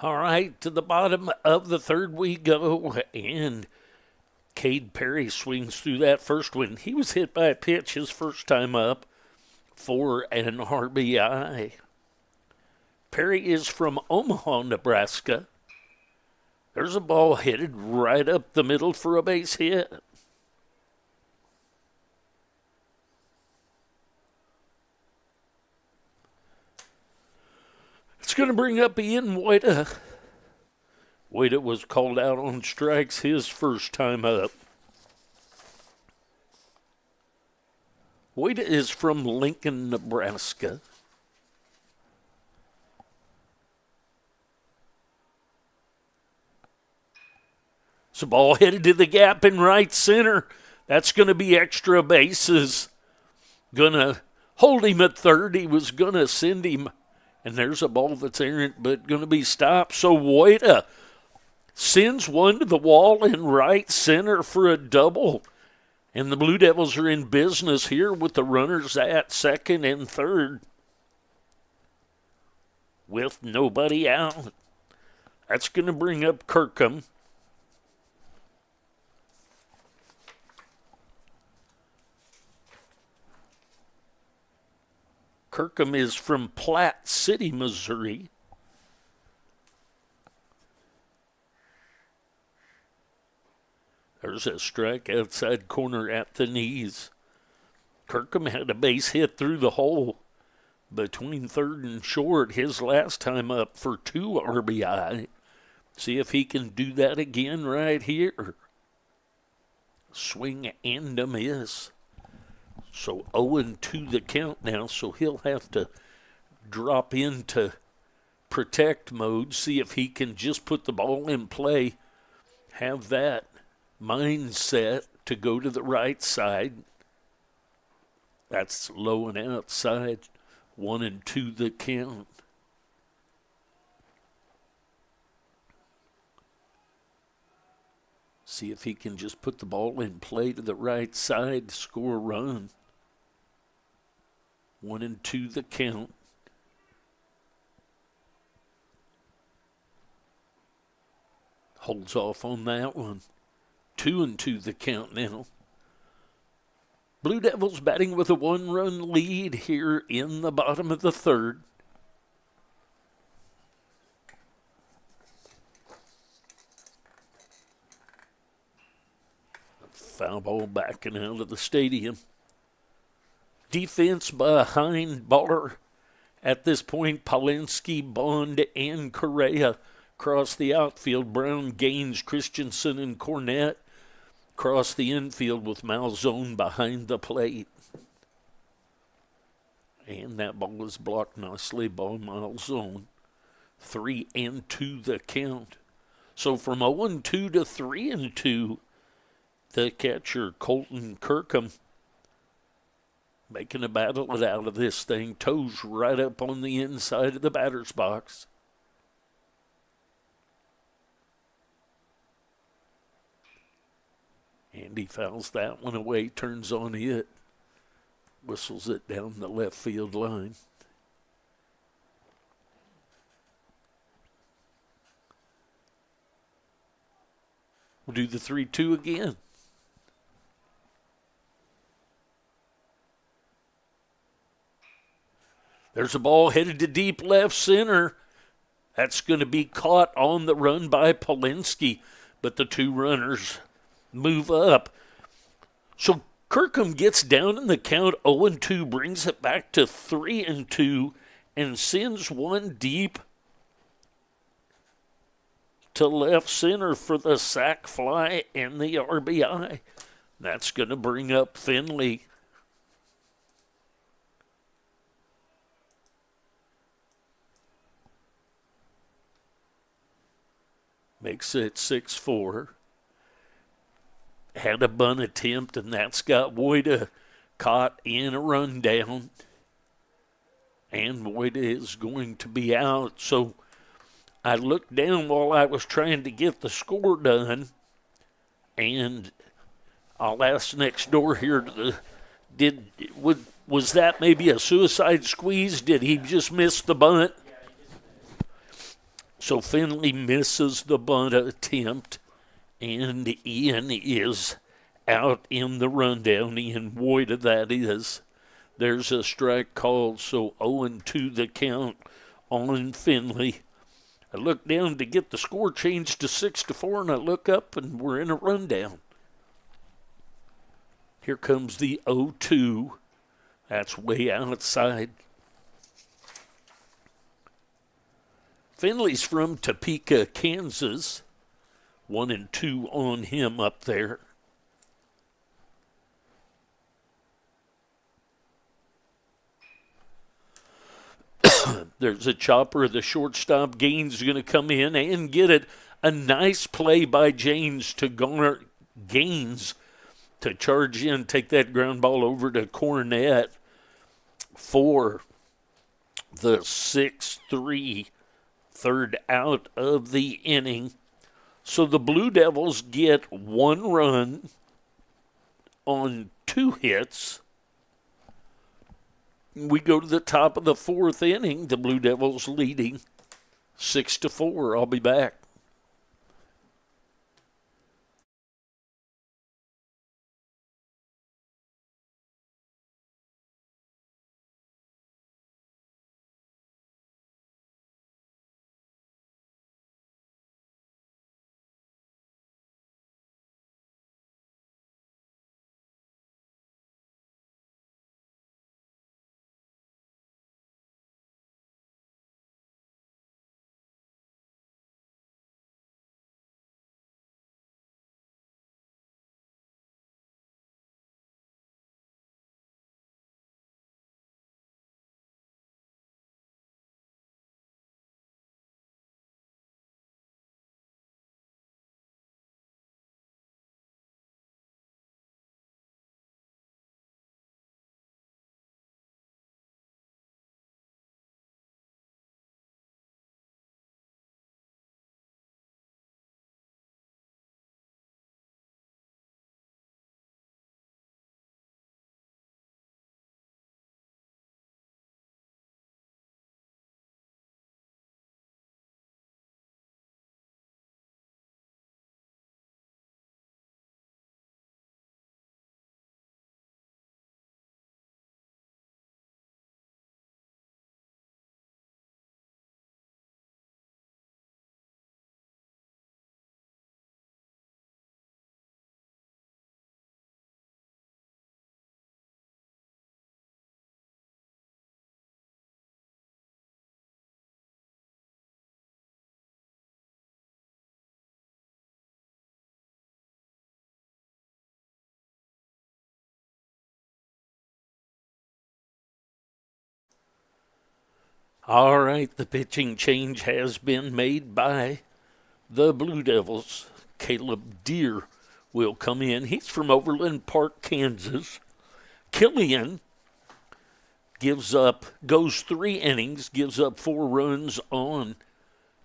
All right, to the bottom of the 3rd we go, and Cade Perry swings through that first one. He was hit by a pitch his first time up for an RBI. Perry is from Omaha, Nebraska. There's a ball headed right up the middle for a base hit. It's going to bring up Ian Waita. Waita was called out on strikes his first time up. Waita is from Lincoln, Nebraska. It's a ball headed to the gap in right center. That's going to be extra bases. Going to hold him at 3rd. He was going to send him. And there's a ball that's errant, but going to be stopped. So Waita sends one to the wall in right center for a double. And the Blue Devils are in business here with the runners at 2nd and 3rd. With nobody out. That's going to bring up Kirkham. Kirkham is from Platte City, Missouri. There's a strike outside corner at the knees. Kirkham had a base hit through the hole between 3rd and short his last time up for 2 RBI. See if he can do that again right here. Swing and a miss. So 0-2 the count now, so he'll have to drop into protect mode, see if he can just put the ball in play, have that mindset to go to the right side. That's low and outside. 1-2 the count. See if he can just put the ball in play to the right side, score a run. 1-2 the count. Holds off on that one. 2-2 the count now. Blue Devils batting with a 1-run lead here in the bottom of the third. Foul ball backing out of the stadium. Defense behind Barr. At this point, Polinsky, Bond, and Correa cross the outfield. Brown, Gaines, Christensen, and Cornett cross the infield with Malzone behind the plate. And that ball is blocked nicely by Malzone. 3-2 the count. So from 0-2 to 3-2, the catcher, Colton Kirkham, making a battle out of this thing. Toes right up on the inside of the batter's box. And he fouls that one away, turns on it, whistles it down the left field line. We'll do the 3-2 again. There's a ball headed to deep left center. That's going to be caught on the run by Polinsky, but the two runners move up. So Kirkham gets down in the count 0-2, brings it back to 3-2, and sends one deep to left center for the sac fly and the RBI. That's going to bring up Finley. Makes it 6-4. Had a bunt attempt, and that's got Voida caught in a rundown. And Voida is going to be out. So I looked down while I was trying to get the score done, and I'll ask next door here, was that maybe a suicide squeeze? Did he just miss the bunt? So Finley misses the bunt attempt, and Ian is out in the rundown. Ian Voida, that is. There's a strike called, so 0-2 the count on Finley. I look down to get the score changed to 6-4, and I look up, and we're in a rundown. Here comes the 0-2. That's way outside. Finley's from Topeka, Kansas. 1-2 on him up there. There's a chopper. The shortstop, Gaines, is going to come in and get it. A nice play by Gaines to charge in, take that ground ball over to Cornett for the 6-3 third out of the inning. So the Blue Devils get 1 run on 2 hits. We go to the top of the 4th inning. The Blue Devils leading 6-4. I'll be back. All right, the pitching change has been made by the Blue Devils. Caleb Deere will come in. He's from Overland Park, Kansas. Killian goes 3 innings, gives up 4 runs on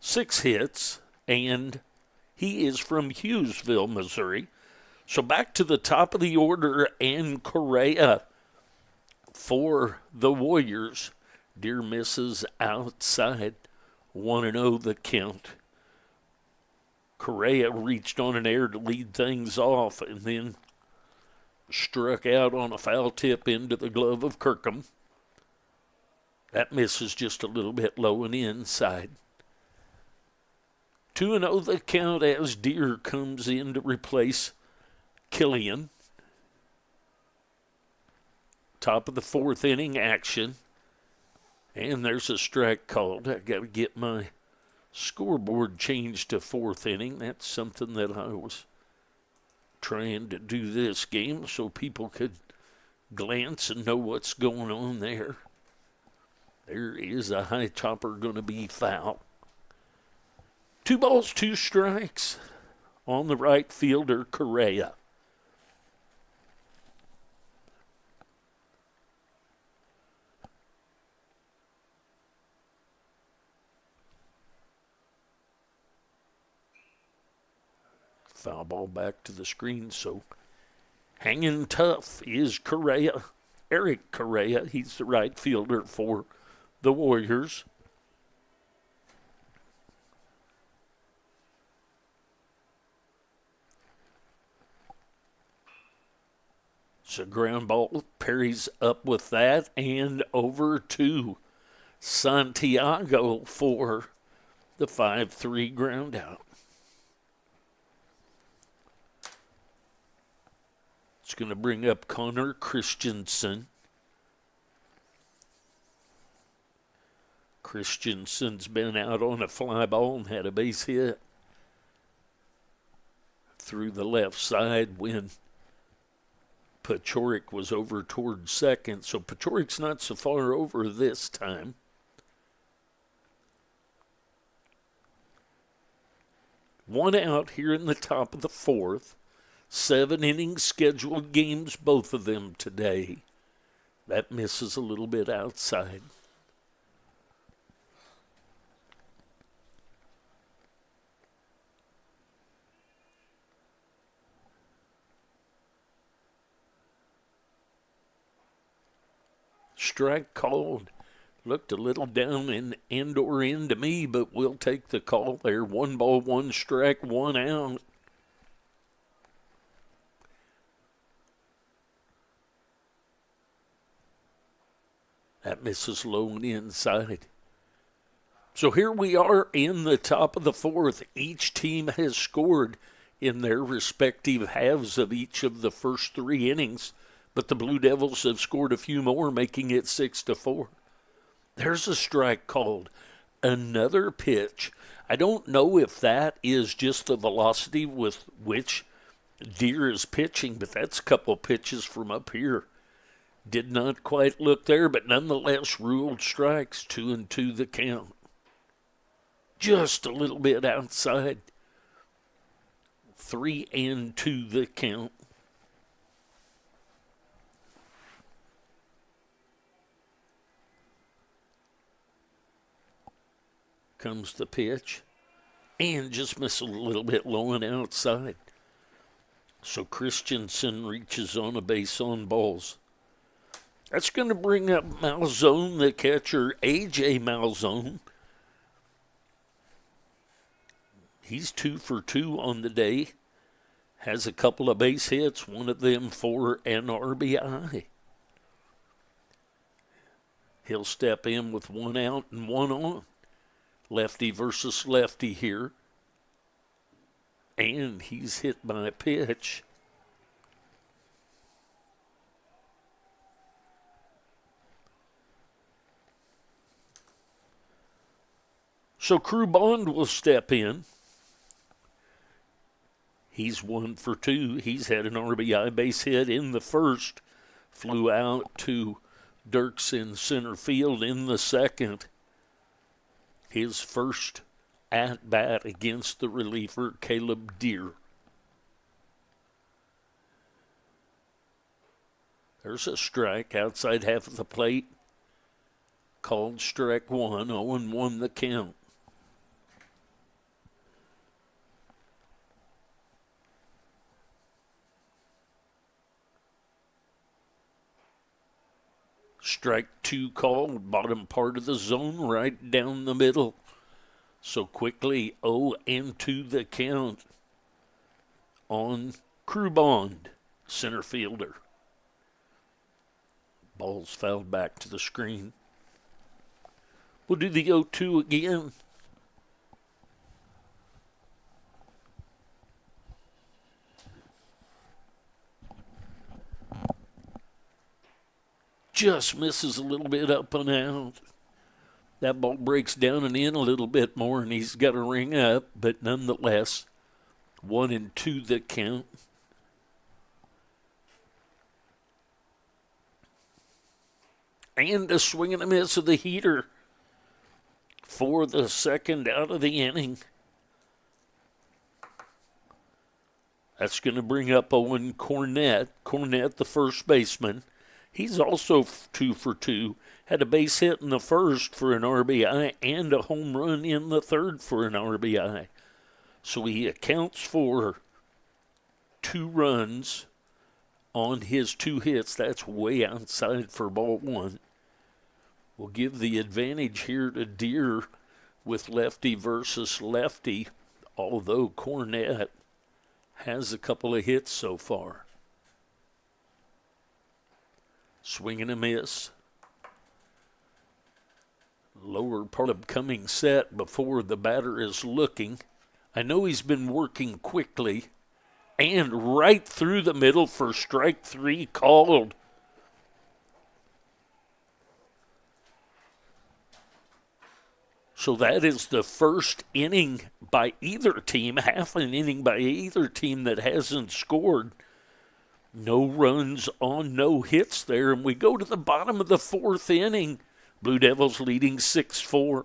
6 hits, and he is from Hughesville, Missouri. So back to the top of the order, and Correa for the Warriors. Deere misses outside, 1-0 the count. Correa reached on an air to lead things off and then struck out on a foul tip into the glove of Kirkham. That misses just a little bit low and inside. 2-0 the count as Deere comes in to replace Killian. Top of the 4th inning action. And there's a strike called. I got to get my scoreboard changed to 4th inning. That's something that I was trying to do this game so people could glance and know what's going on there. There is a high chopper going to be foul. 2 balls, 2 strikes on the right fielder, Correa. Foul ball back to the screen, so hanging tough is Correa. Eric Correa, he's the right fielder for the Warriors. So ground ball, Perry's up with that, and over to Santiago for the 5-3 ground out. It's going to bring up Connor Christensen. Christensen's been out on a fly ball and had a base hit through the left side when Pachorik was over towards second. So Pachorik's not so far over this time. One out here in the top of the 4th. 7 innings scheduled games, both of them today. That misses a little bit outside. Strike called. Looked a little down and or in to me, but we'll take the call there. 1 ball, 1 strike, 1 out. That misses low and inside. So here we are in the top of the 4th. Each team has scored in their respective halves of each of the first 3 innings, but the Blue Devils have scored a few more, making it 6-4. There's a strike called. Another pitch. I don't know if that is just the velocity with which Deere is pitching, but that's a couple pitches from up here. Did not quite look there, but nonetheless ruled strikes. 2-2 the count. Just a little bit outside. 3-2 the count. Comes the pitch. And just missed a little bit low and outside. So Christensen reaches on a base on balls. That's going to bring up Malzone, the catcher, A.J. Malzone. He's 2 for 2 on the day. Has a couple of base hits, one of them for an RBI. He'll step in with 1 out and 1 on. Lefty versus lefty here. And he's hit by a pitch. So Crew Bond will step in. He's 1 for 2. He's had an RBI base hit in the first. Flew out to Dirks in center field in the second. his first at-bat against the reliever, Caleb Deere. There's a strike outside half of the plate. Called strike one, 0-1 the count. Strike two called, bottom part of the zone, right down the middle. So quickly, 0-2 the count on Krubond, center fielder. Ball's fouled back to the screen. We'll do the 0-2 again. Just misses a little bit up and out. That ball breaks down and in a little bit more, and he's got a ring up, but nonetheless, 1-2 the count. And a swing and a miss of the heater for the second out of the inning. That's going to bring up Owen Cornett. Cornett, the first baseman. He's also 2 for 2. Had a base hit in the first for an RBI and a home run in the third for an RBI. So he accounts for 2 runs on his 2 hits. That's way outside for ball 1. We'll give the advantage here to Deere with lefty versus lefty, although Cornett has a couple of hits so far. Swing and a miss. Lower part of coming set before the batter is looking. I know he's been working quickly. And right through the middle for strike 3 called. So that is the first inning by either team, half an inning by either team that hasn't scored. No runs on no hits there, and we go to the bottom of the 4th inning. Blue Devils leading 6-4.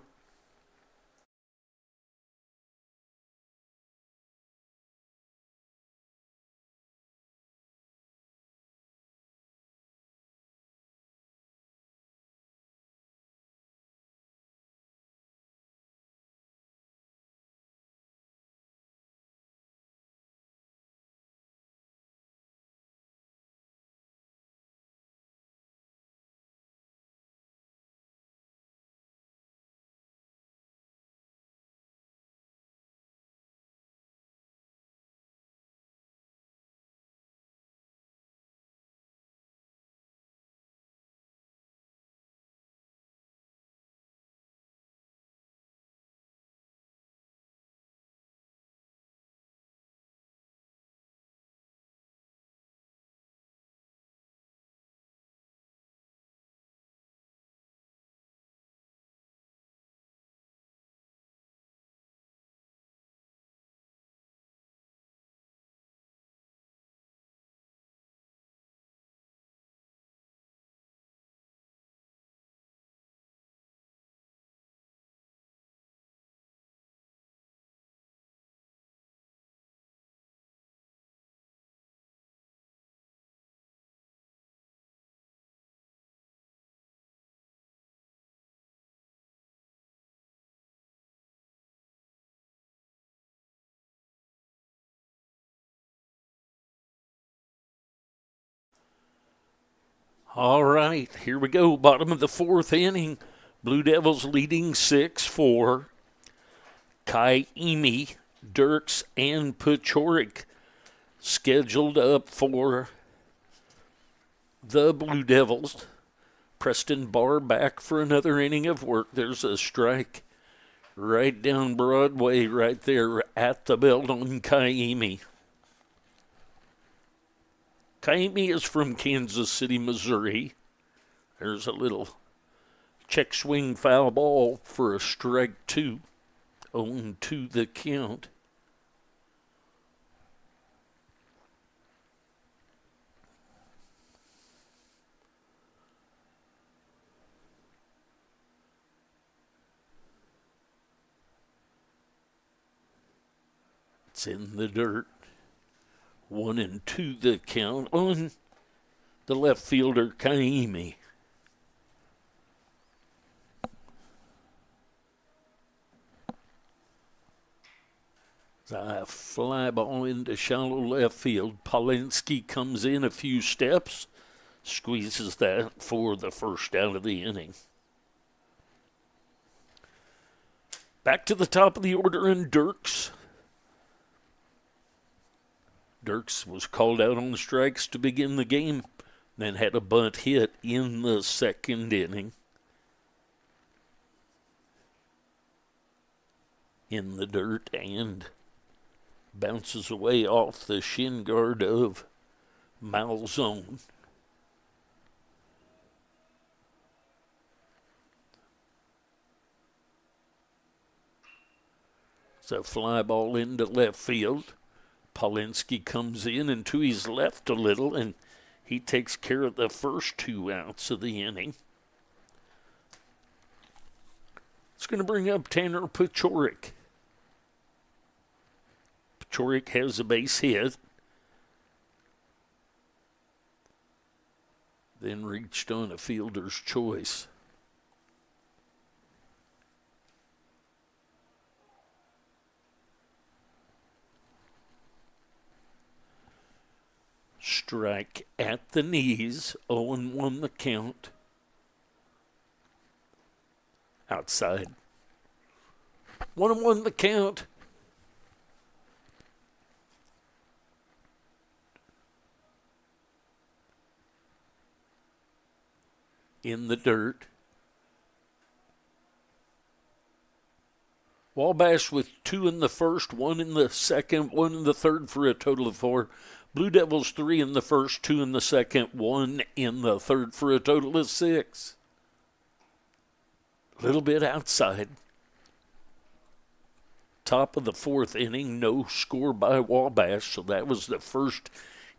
All right, here we go. Bottom of the 4th inning. Blue Devils leading 6-4. Kaimi, Dirks, and Pachorik scheduled up for the Blue Devils. Preston Barr back for another inning of work. There's a strike right down Broadway right there at the belt on Kaimi. Kaimi is from Kansas City, Missouri. There's a little check swing foul ball for a strike 2. 0-2 the count. It's in the dirt. 1-2 the count on the left fielder, Kaimi. A fly ball into shallow left field. Polinsky comes in a few steps, squeezes that for the first out of the inning. Back to the top of the order in Dirks. Dirks was called out on the strikes to begin the game, then had a bunt hit in the second inning. In the dirt and bounces away off the shin guard of Malzone. It's a fly ball into left field. Polinsky comes in and to his left a little, and he takes care of the first 2 outs of the inning. It's going to bring up Tanner Pachorik. Pachorik has a base hit. Then reached on a fielder's choice. Strike at the knees, 0-1 the count. Outside. 1-1 the count. In the dirt. Wabash with 2 in the first, 1 in the second, 1 in the third for a total of 4. Blue Devils 3 in the first, 2 in the second, 1 in the third for a total of 6. A little bit outside. Top of the 4th inning, no score by Wabash, so that was the first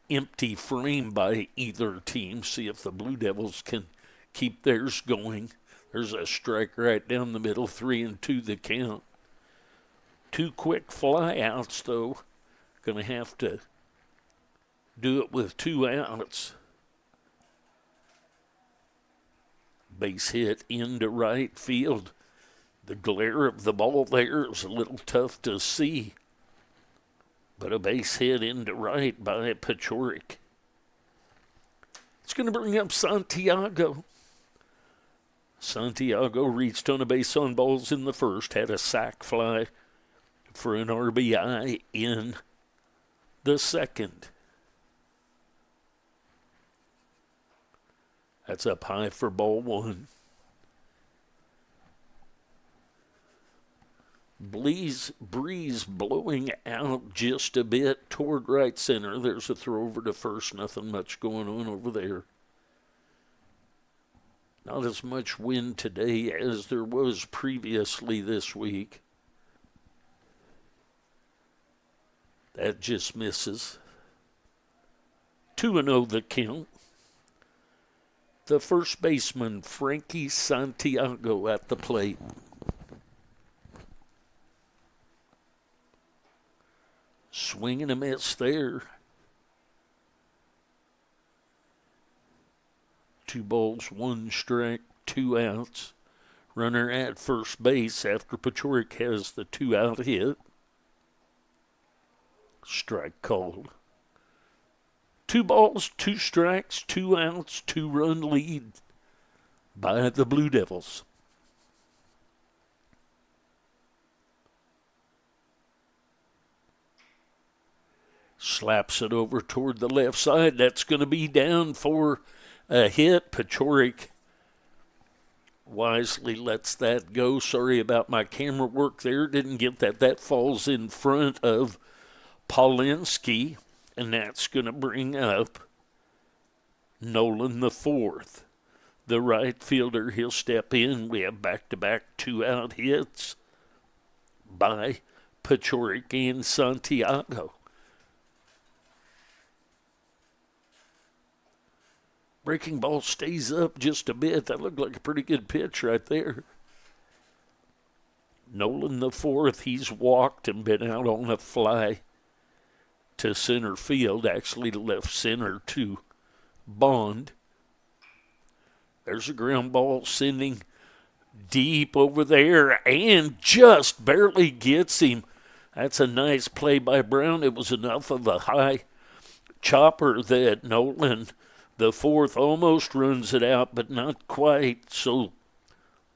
empty frame by either team. See if the Blue Devils can keep theirs going. There's a strike right down the middle, 3-2 the count. 2 quick fly outs, though. Going to have to do it with 2 outs. Base hit into right field. The glare of the ball there is a little tough to see. But a base hit into right by Pachorik. It's going to bring up Santiago. Santiago reached on a base on balls in the first, had a sac fly for an RBI in the second. That's up high for ball 1. Breeze blowing out just a bit toward right center. There's a throw over to first. Nothing much going on over there. Not as much wind today as there was previously this week. That just misses. 2-0 the count. The first baseman, Frankie Santiago, at the plate. Swing and a miss there. 2 balls, 1 strike, 2 outs. Runner at first base after Pachorik has the 2-out hit. Strike called. 2 balls, 2 strikes, 2 outs, 2-run lead by the Blue Devils. Slaps it over toward the left side. That's going to be down for a hit. Pachorik wisely lets that go. Sorry about my camera work there. Didn't get that. That falls in front of Polinsky. And that's going to bring up Nolan the 4th. The right fielder, he'll step in. We have back-to-back 2-out hits by Pachorik and Santiago. Breaking ball stays up just a bit. That looked like a pretty good pitch right there. Nolan the 4th, he's walked and been out on a fly to center field, actually left center to Bond. There's a ground ball sending deep over there and just barely gets him. That's a nice play by Brown. It was enough of a high chopper that Nolan, the fourth, almost runs it out, but not quite. So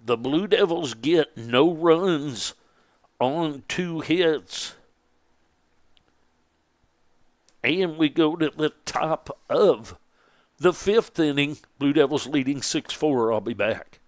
the Blue Devils get no runs on 2 hits. And we go to the top of the 5th inning. Blue Devils leading 6-4. I'll be back.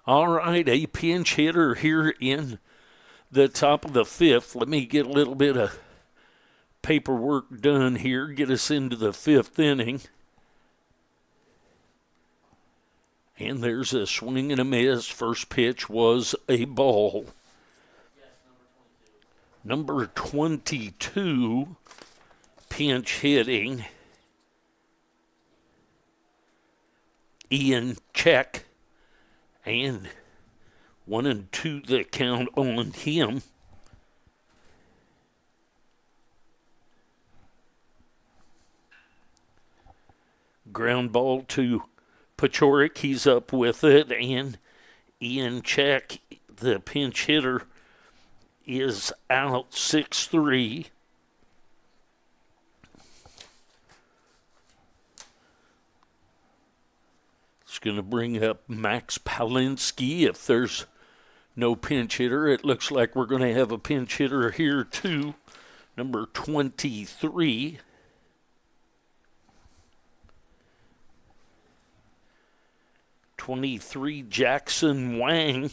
All right, a pinch hitter here in the top of the 5th. Let me get a little bit of paperwork done here, get us into the 5th inning. And there's a swing and a miss. First pitch was a ball. Number 22, pinch hitting. Ian Check. And 1-2 the count on him. Ground ball to Pachorik. He's up with it. And Ian Check, the pinch hitter, is out 6-3. It's going to bring up Max Palinski. If there's no pinch hitter, it looks like we're going to have a pinch hitter here too. Number 23. Jackson Wang.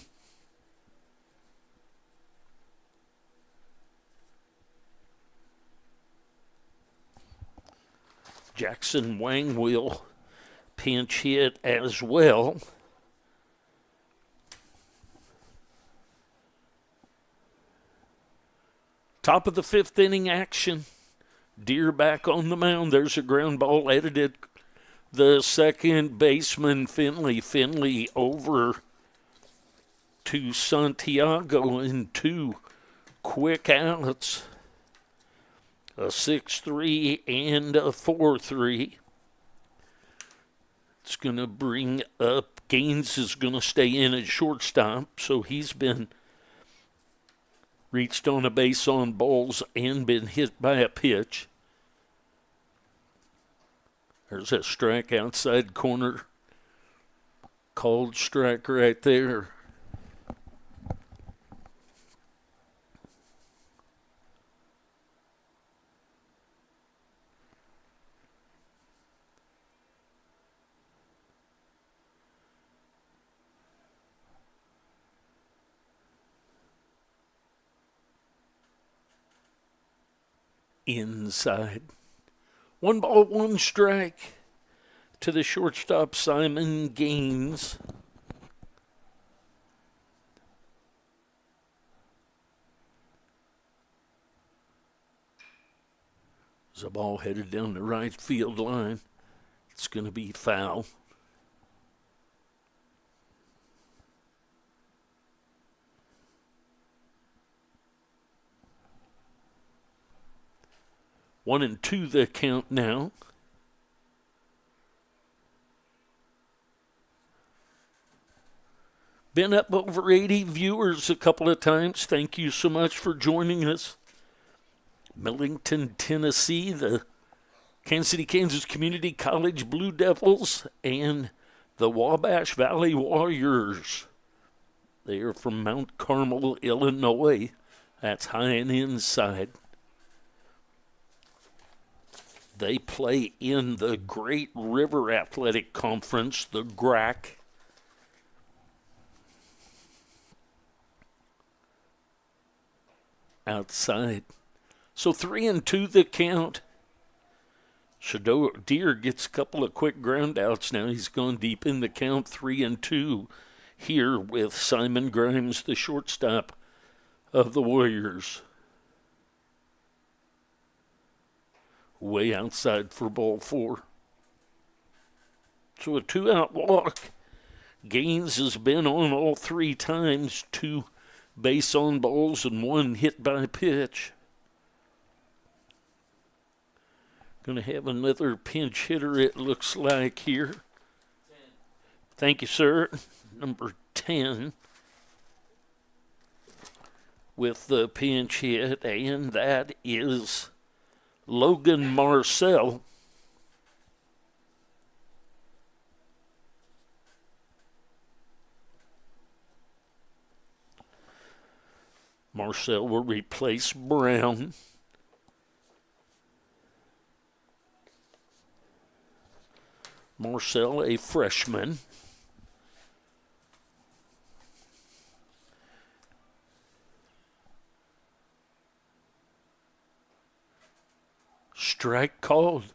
Jackson Wang will pinch hit as well. Top of the 5th inning action. Deer back on the mound. There's a ground ball edited. The second baseman, Finley. Finley over to Santiago in 2 quick outs. A 6-3 and a 4-3. It's going to bring up, Gaines is going to stay in at shortstop, so he's been reached on a base on balls and been hit by a pitch. There's a strike outside corner. Called strike right there. inside. 1 ball, 1 strike to the shortstop, Simon Gaines. There's a ball headed down the right field line. It's going to be foul. One and two the count now. Been up over 80 viewers a couple of times. Thank you so much for joining us. Millington, Tennessee, the Kansas City, Kansas Community College Blue Devils, and the Wabash Valley Warriors. They are from Mount Carmel, Illinois. That's high and inside. They play in the Great River Athletic Conference, the GRAC. Outside. So 3-2 the count. Deer gets a couple of quick ground outs now. He's gone deep in the count, 3-2 here with Simon Grimes, the shortstop of the Warriors. Way outside for ball 4. So a 2-out walk. Gaines has been on all 3 times, 2 base on balls and 1 hit by pitch. Going to have another pinch hitter, it looks like, here. 10. Thank you, sir. Number 10 with the pinch hit, and that is Logan Marcel. Marcel will replace Brown. Marcel, a freshman. Strike called.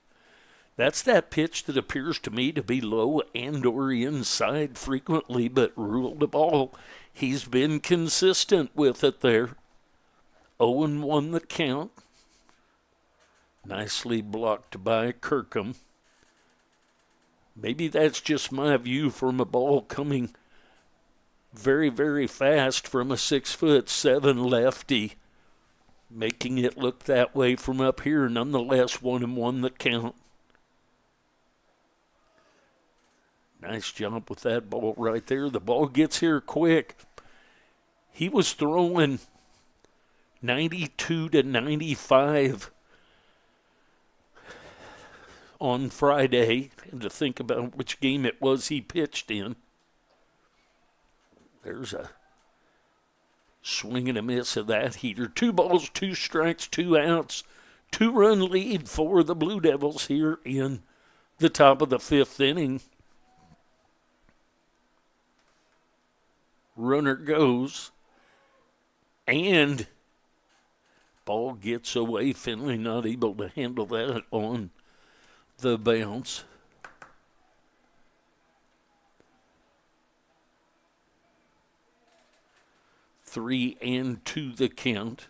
That's that pitch that appears to me to be low and or inside frequently, but ruled a ball. He's been consistent with it there. 0-1 the count. Nicely blocked by Kirkham. Maybe that's just my view from a ball coming very, very fast from a 6'7" lefty, making it look that way from up here. Nonetheless, 1-1 the count. Nice job with that ball right there. The ball gets here quick. He was throwing 92 to 95 on Friday, and to think about which game it was he pitched in. There's a swing and a miss of that heater. 2 balls, 2 strikes, 2 outs. 2-run lead for the Blue Devils here in the top of the 5th inning. Runner goes, and ball gets away. Finley not able to handle that on the bounce. Three and two the count.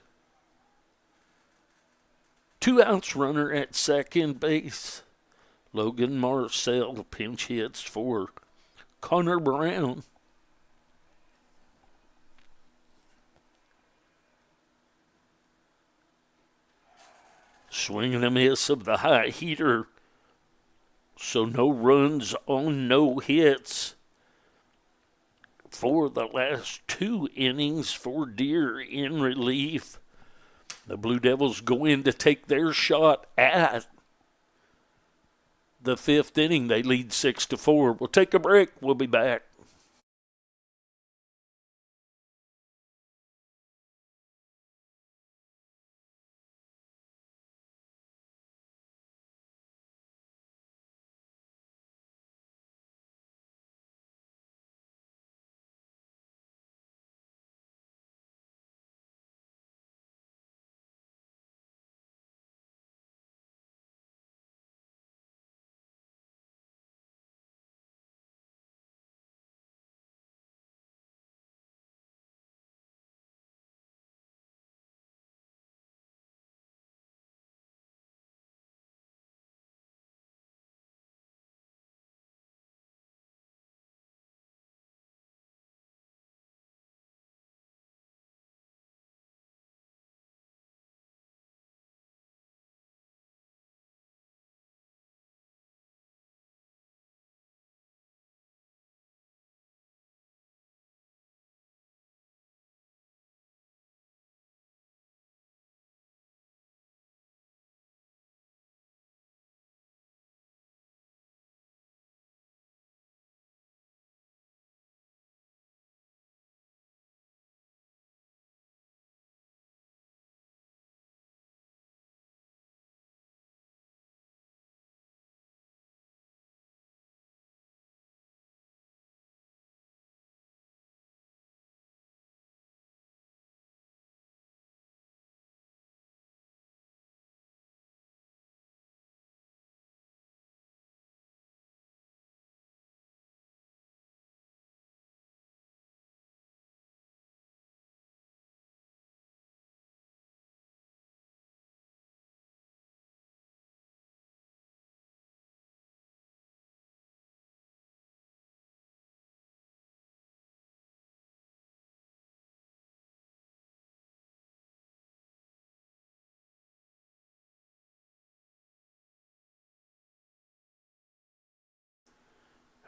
2 outs, runner at second base. Logan Marcel pinch hits for Connor Brown. Swing and a miss of the high heater. So no runs on no hits for the last 2 innings for Deer in relief. The Blue Devils go in to take their shot at the 5th inning. They lead 6-4. We'll take a break. We'll be back.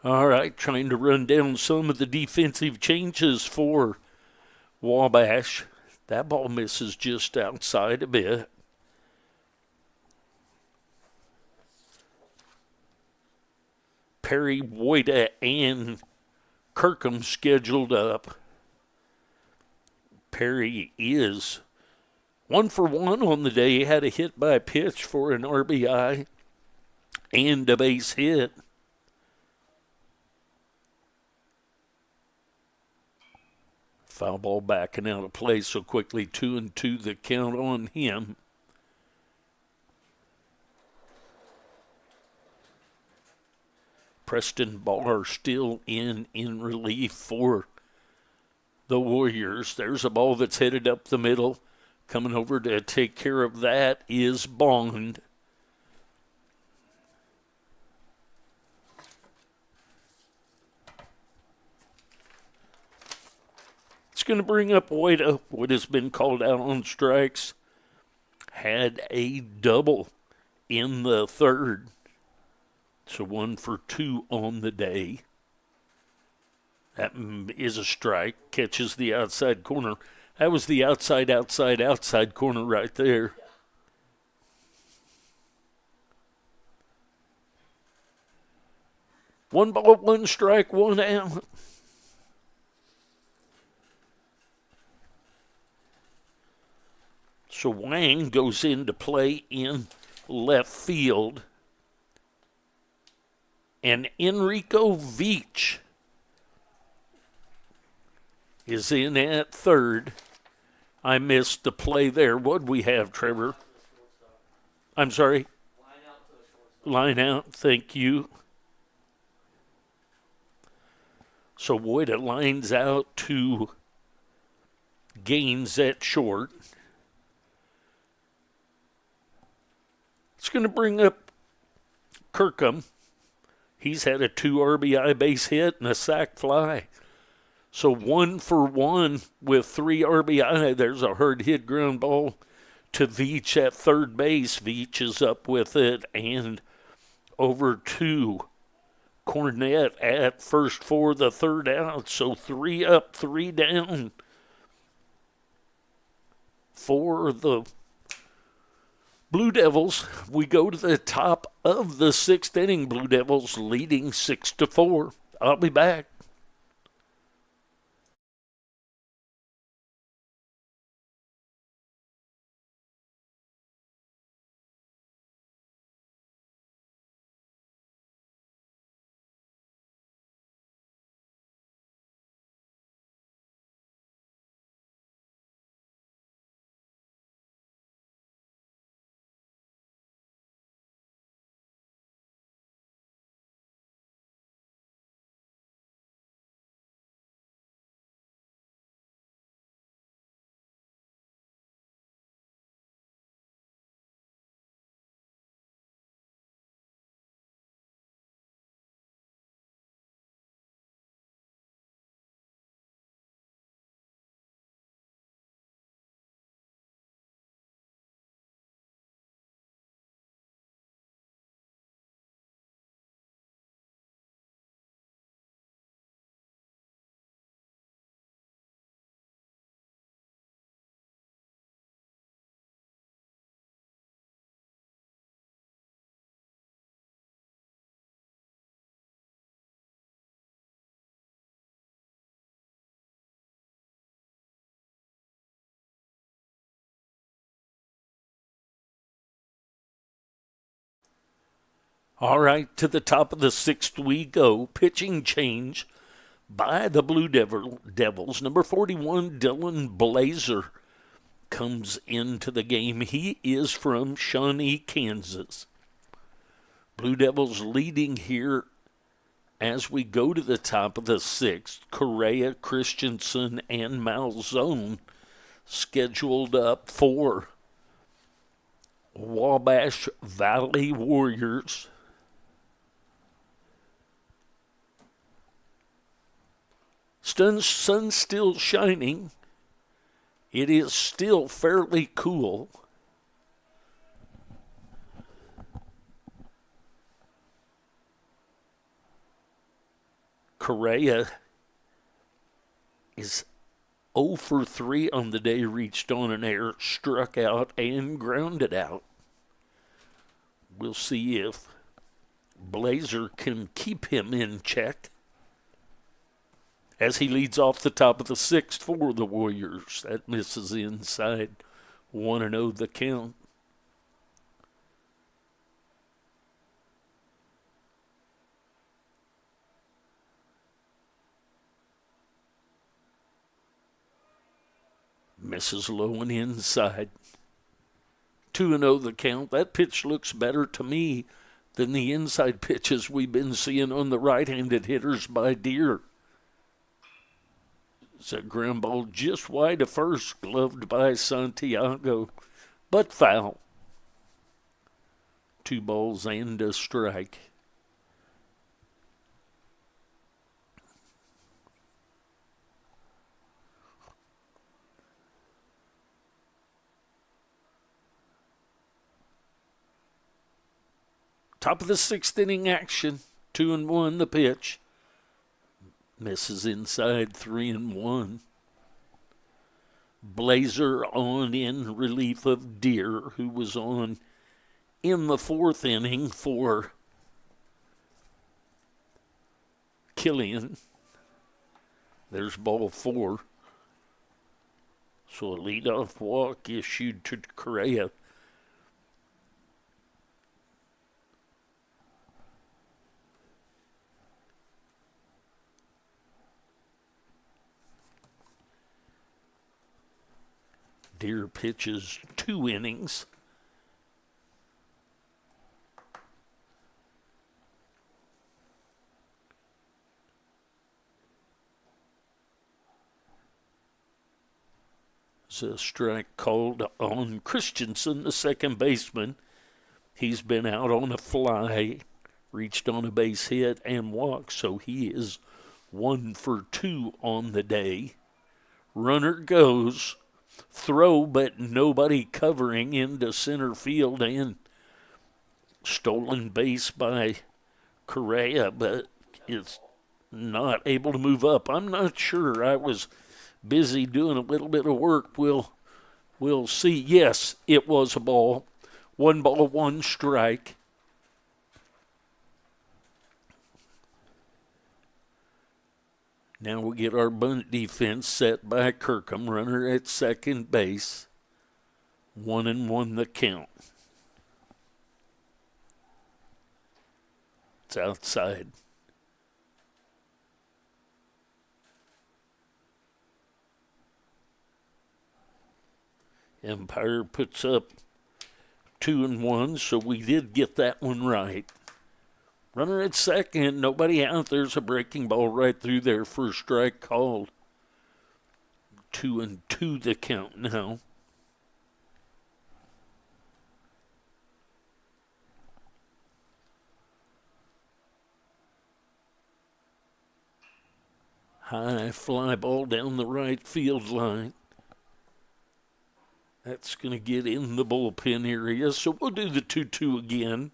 All right, trying to run down some of the defensive changes for Wabash. That ball misses just outside a bit. Perry, Woida, and Kirkham scheduled up. Perry is 1-for-1 on the day. He had a hit by pitch for an RBI and a base hit. Foul ball backing out of play so quickly. 2-2 the count on him. Preston Barr still in relief for the Warriors. There's a ball that's headed up the middle. Coming over to take care of that is Bond. It's going to bring up Woida. Woida's been called out on strikes. Had a double in the third. So 1-for-2 on the day. That is a strike. Catches the outside corner. That was the outside corner right there. One ball, one strike, one out. So Wang goes into play in left field. And Enrico Veach is in at third. I missed the play there. What'd we have, Trevor? I'm sorry? Line out, thank you. So Woida lines out to Gaines at short. It's going to bring up Kirkham. He's had a 2 RBI base hit and a sac fly. So 1-for-1 with 3 RBI. There's a hard hit ground ball to Veach at third base. Veach is up with it and over to Cornett at first for the third out. So 3 up, 3 down for the Blue Devils. We go to the top of the 6th inning. Blue Devils leading 6-4. I'll be back. All right, to the top of the 6th we go. Pitching change by the Blue Devils. Number 41, Dylan Blazer, comes into the game. He is from Shawnee, Kansas. Blue Devils leading here as we go to the top of the 6th. Correa, Christensen, and Malzone scheduled up for Wabash Valley Warriors. Sun's still shining. It is still fairly cool. Correa is 0 for 3 on the day, reached on an error, struck out, and grounded out. We'll see if Blazer can keep him in check as he leads off the top of the 6th for the Warriors. That misses inside. 1-0 the count. Misses low and inside. 2-0 the count. That pitch looks better to me than the inside pitches we've been seeing on the right-handed hitters by Deere. It's a ground ball just wide of first, gloved by Santiago, but foul. 2 balls and a strike. Top of the 6th inning action. 2-1 the pitch. Misses inside. 3-1. Blazer on in relief of Deere, who was on in the 4th inning for Killian. There's ball 4. So a leadoff walk issued to Correa. Deere pitches 2 innings. It's a strike called on Christensen, the second baseman. He's been out on a fly, reached on a base hit and walked, so he is 1 for 2 on the day. Runner goes. Throw, but nobody covering into center field, and stolen base by Correa, but is not able to move up. I'm not sure. I was busy doing a little bit of work. We'll see. Yes, it was a ball. 1 ball, 1 strike. Now we get our bunt defense set by Kirkham, runner at second base. 1-1 the count. It's outside. Empire puts up 2-1, so we did get that one right. Runner at second, nobody out. There's a breaking ball right through there for a strike called. 2-2 the count now. High fly ball down the right field line. That's going to get in the bullpen area, so we'll do the 2-2 again.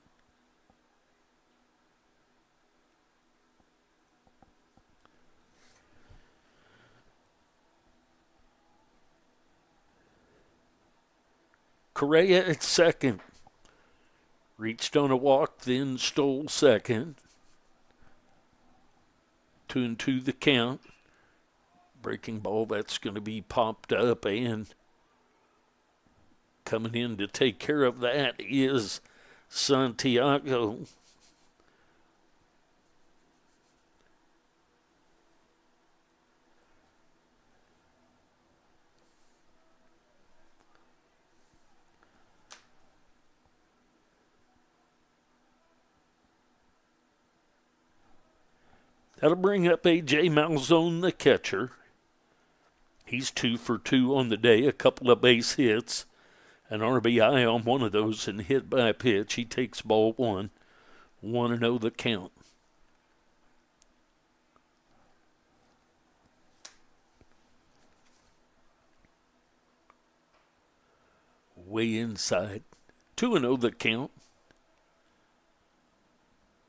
Correa at second. Reached on a walk, then stole second. 2-2 the count. Breaking ball, that's going to be popped up, and coming in to take care of that is Santiago. That'll bring up A.J. Malzone, the catcher. He's 2 for 2 on the day, a couple of base hits, an RBI on one of those, and hit by a pitch. He takes ball 1. 1-0 the count. Way inside. 2-0 the count.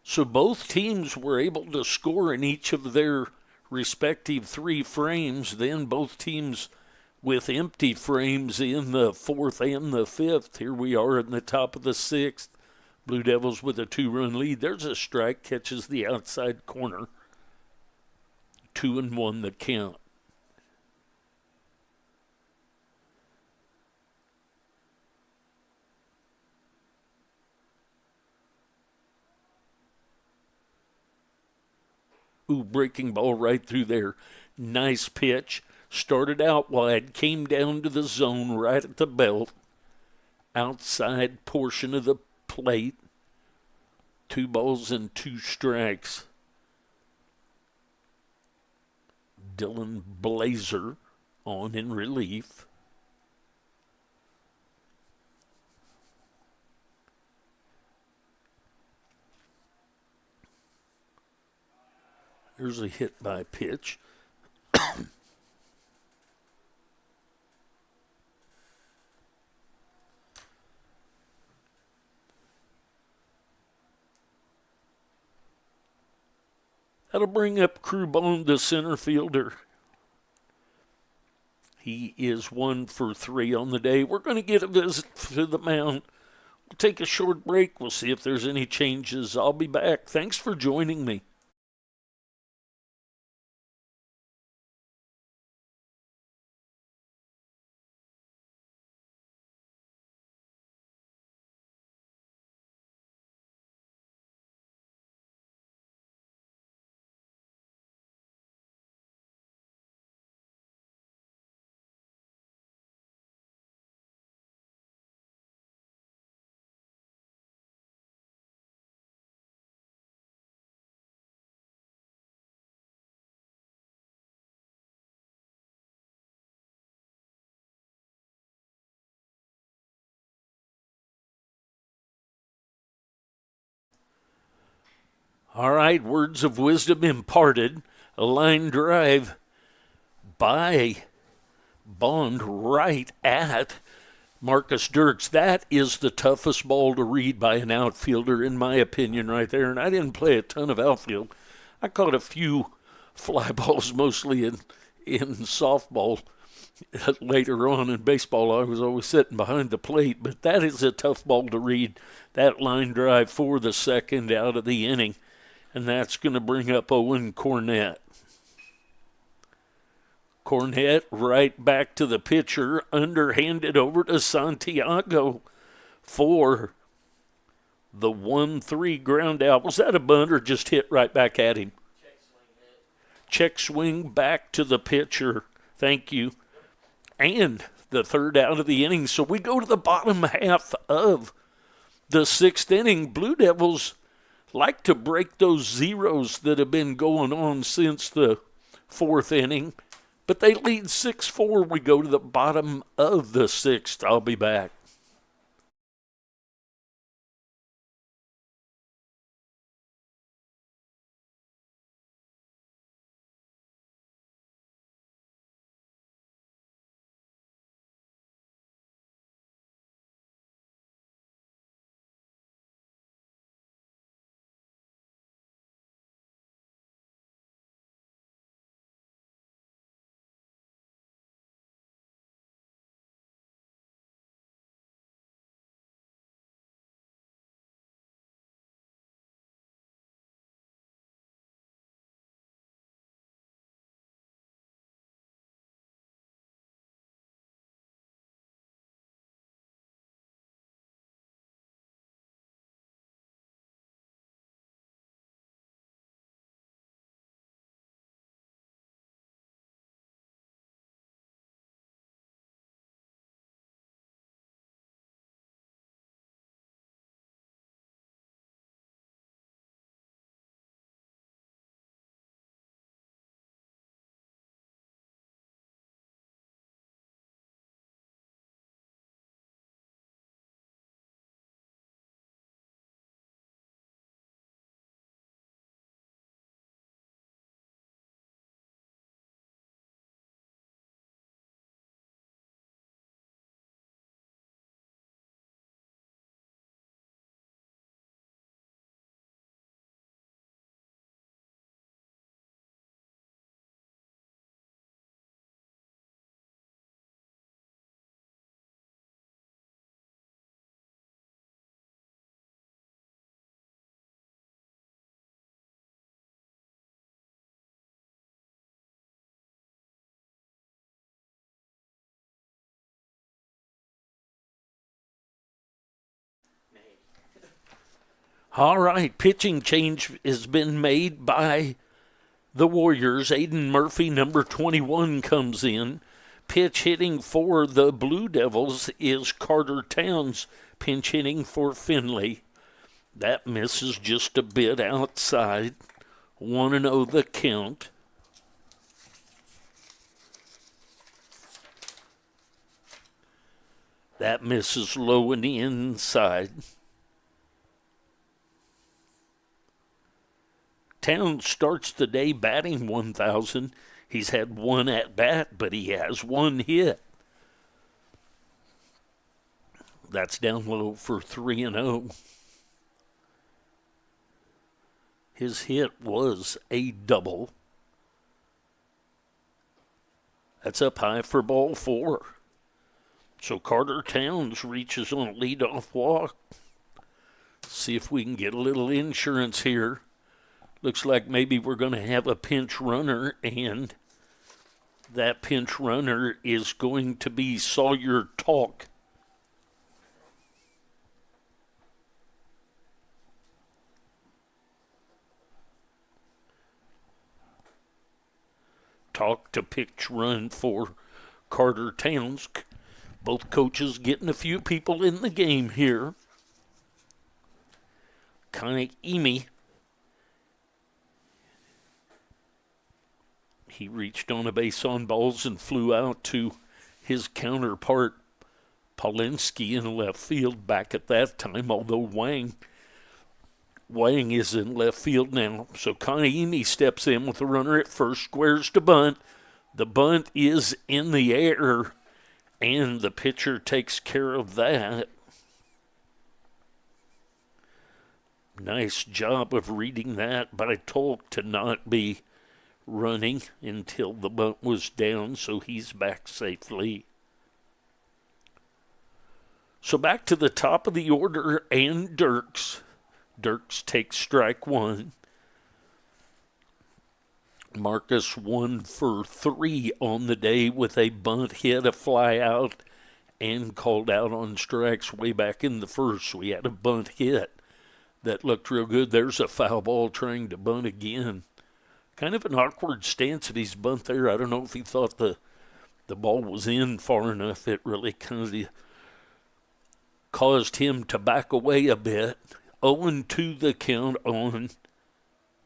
So both teams were able to score in each of their respective three frames. Then both teams with empty frames in the fourth and the fifth. Here we are in the top of the sixth. Blue Devils with a 2-run lead. There's a strike, catches the outside corner. 2-1 the count. Ooh, breaking ball right through there. Nice pitch. Started out wide, came down to the zone right at the belt. Outside portion of the plate. 2 balls and 2 strikes. Dylan Blazer on in relief. There's a hit by pitch. That'll bring up Crewbone, the center fielder. He is 1 for 3 on the day. We're going to get a visit to the mound. We'll take a short break. We'll see if there's any changes. I'll be back. Thanks for joining me. All right, words of wisdom imparted. A line drive by Bond right at Marcus Dirks. That is the toughest ball to read by an outfielder, in my opinion, right there. And I didn't play a ton of outfield. I caught a few fly balls, mostly in softball. Later on in baseball, I was always sitting behind the plate, but that is a tough ball to read. That line drive for the second out of the inning, and that's going to bring up Owen Cornett. Cornett right back to the pitcher, underhanded over to Santiago for the 1-3 ground out. Was that a bunt or just hit right back at him? Check swing back to the pitcher. Thank you. And the third out of the inning. So we go to the bottom half of the sixth inning. Blue Devils like to break those zeros that have been going on since the fourth inning. But they lead 6-4. We go to the bottom of the sixth. I'll be back. All right, pitching change has been made by the Warriors. Aiden Murphy, number 21, comes in. Pitch hitting for the Blue Devils is Carter Towns, pinch hitting for Finley. That misses just a bit outside. 1-0 the count. That misses low and inside. Towns starts the day batting 1,000. He's had one at bat, but he has one hit. That's down low for 3-0. His hit was a double. That's up high for ball 4. So Carter Towns reaches on a leadoff walk. See if we can get a little insurance here. Looks like maybe we're going to have a pinch runner, and that pinch runner is going to be Sawyer Talk. Talk to pitch run for Carter Towns. Both coaches getting a few people in the game here. Emi. He reached on a base on balls and flew out to his counterpart, Polinsky, in left field back at that time, although Wang is in left field now. So Emi steps in with the runner at first, squares to bunt. The bunt is in the air, and the pitcher takes care of that. Nice job of reading that by Tolk to not be running until the bunt was down, so he's back safely. So back to the top of the order, and Dirks. Dirks takes strike 1. Marcus 1 for 3 on the day with a bunt hit, a fly out, and called out on strikes way back in the first. We had a bunt hit that looked real good. There's a foul ball trying to bunt again. Kind of an awkward stance at his bunt there. I don't know if he thought the ball was in far enough. It really kind of caused him to back away a bit. 0-2 the count on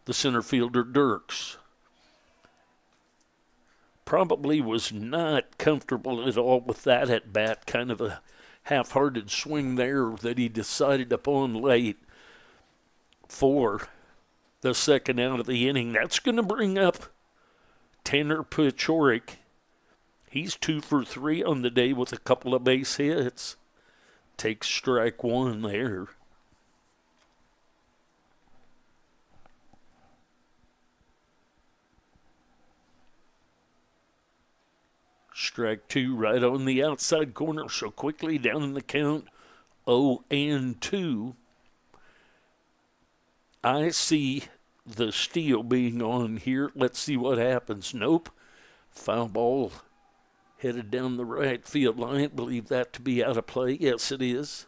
the center fielder, Dirks. Probably was not comfortable at all with that at bat. Kind of a half-hearted swing there that he decided upon late for the second out of the inning. That's going to bring up Tanner Pachorik. He's 2 for 3 on the day with a couple of base hits. Takes strike 1 there. Strike 2 right on the outside corner. So quickly down in the count, 0-2. I see the steal being on here. Let's see what happens. Nope. Foul ball headed down the right field line. Believe that to be out of play. Yes, it is.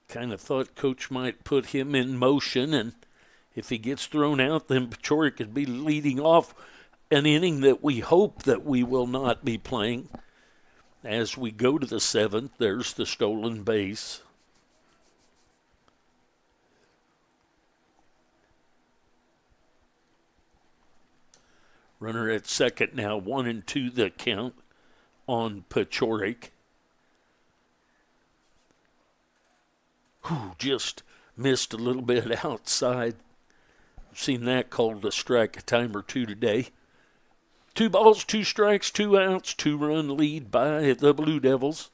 Kind of thought Coach might put him in motion, and if he gets thrown out, then Pachorik could be leading off an inning that we hope that we will not be playing. As we go to the 7th, there's the stolen base. Runner at second now, 1-2 the count on Pachorik. Just missed a little bit outside. Seen that called a strike a time or two today. 2 balls, 2 strikes, 2 outs, 2-run lead by the Blue Devils.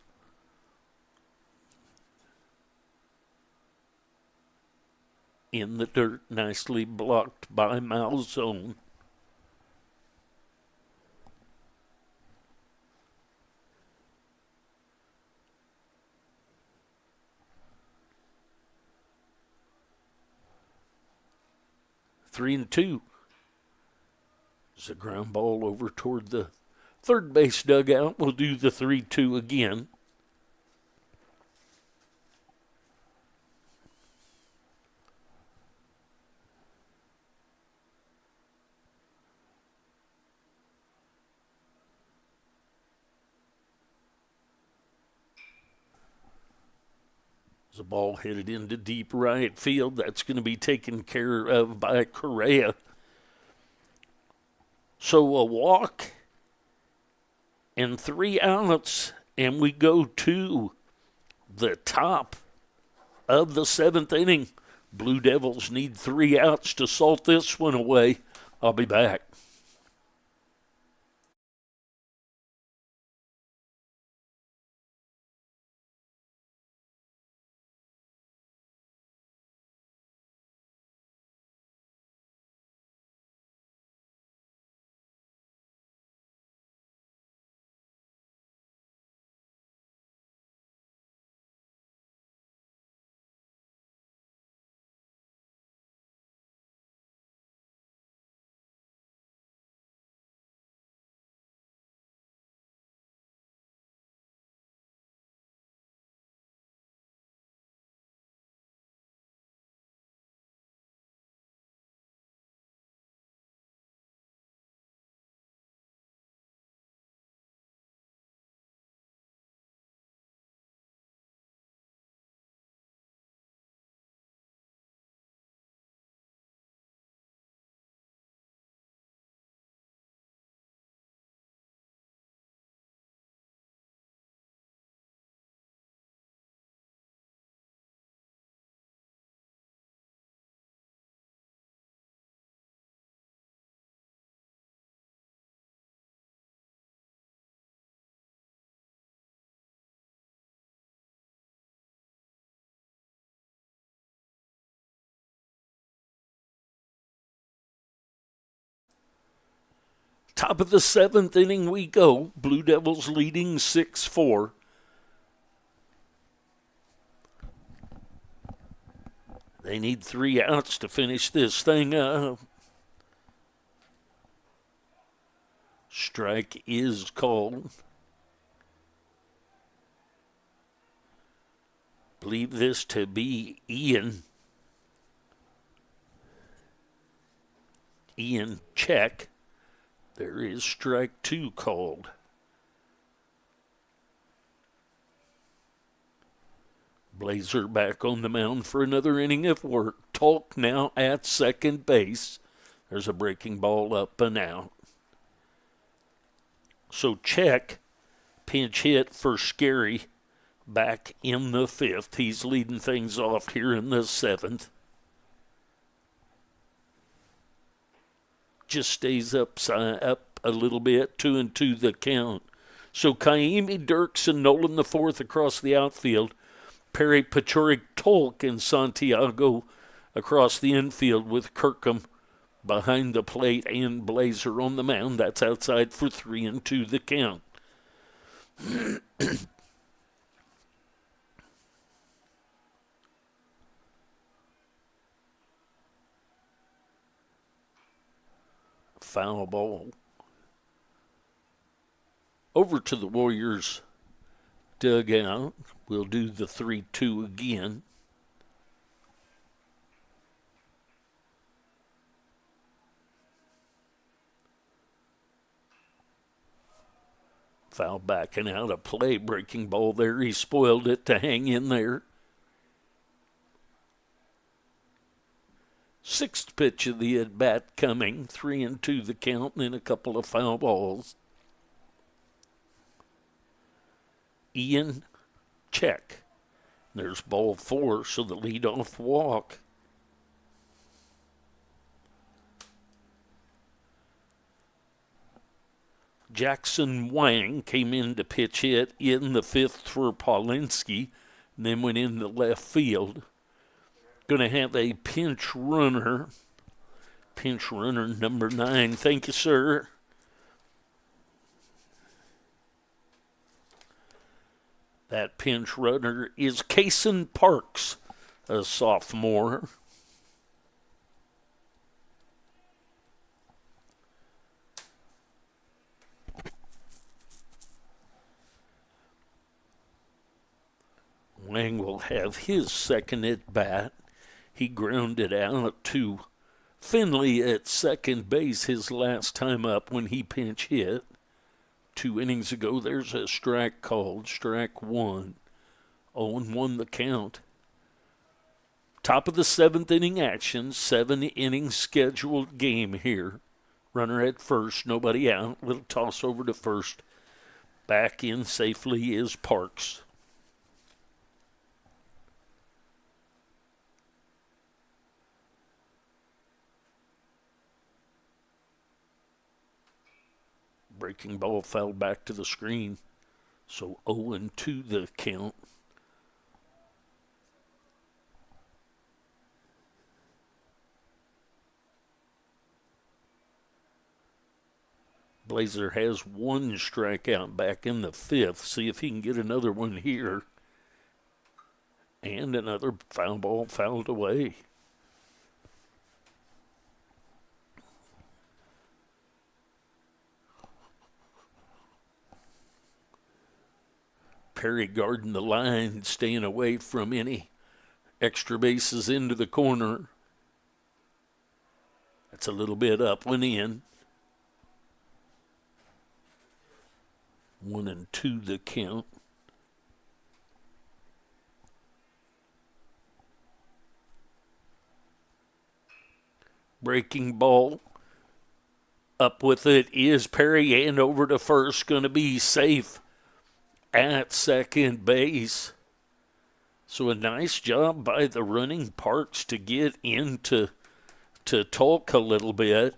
In the dirt, nicely blocked by Malzone. Three and 2. It's a ground ball over toward the Third base dugout will do the 3-2 again. The ball headed into deep right field. That's going to be taken care of by Correa. So a walk and 3 outs, and we go to the top of the 7th inning. Blue Devils need 3 outs to salt this one away. I'll be back. Top of the 7th inning we go. Blue Devils leading 6-4. They need 3 outs to finish this thing up. Strike is called. Believe this to be Ian. Ian check. There is strike 2 called. Blazer back on the mound for another inning of work. Talk now at second base. There's a breaking ball up and out. So check, pinch hit for Scary back in the 5th. He's leading things off here in the 7th. Just stays up a little bit, 2-2 the count. So Kaimi, Dirks, and Nolan the 4th across the outfield. Perry, Pachorik, Tolk, and Santiago across the infield with Kirkham behind the plate and Blazer on the mound. That's outside for 3-2 the count. Foul ball. Over to the Warriors dugout. We'll do the 3-2 again. Foul back and out of play. Breaking ball there. He spoiled it to hang in there. 6th pitch of the at-bat coming. 3-2 the count, and then a couple of foul balls. Ian, check. There's ball 4, so the leadoff walk. Jackson Wang came in to pitch hit in the 5th for Paulinski, and then went in the left field. Going to have a pinch runner. Pinch runner number 9. Thank you, sir. That pinch runner is Kaysen Parks, a sophomore. Wang will have his second at bat. He grounded out to Finley at second base his last time up when he pinch hit. 2 innings ago, there's a strike called, strike one. 0-1 the count. Top of the 7th inning action, 7-inning scheduled game here. Runner at first, nobody out. Little toss over to first. Back in safely is Parks. Breaking ball fouled back to the screen. So 0-2 the count. Blazer has one strikeout back in the 5th. See if he can get another one here. And another foul ball fouled away. Perry guarding the line, staying away from any extra bases into the corner. That's a little bit up and in. 1-2 the count. Breaking ball. Up with it is Perry, and over to first. Going to be safe at second base. So a nice job by the running Parks to get into to talk a little bit.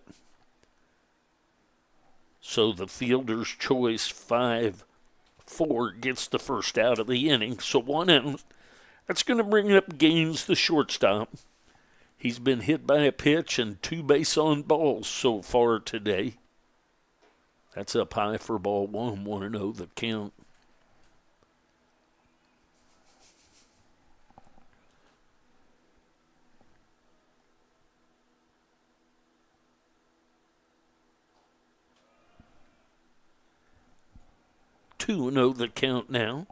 So the fielder's choice 5-4 gets the first out of the inning. So 1 out. That's going to bring up Gaines, the shortstop. He's been hit by a pitch and 2 base on balls so far today. That's up high for ball 1, 1-0 the count. Know the count now.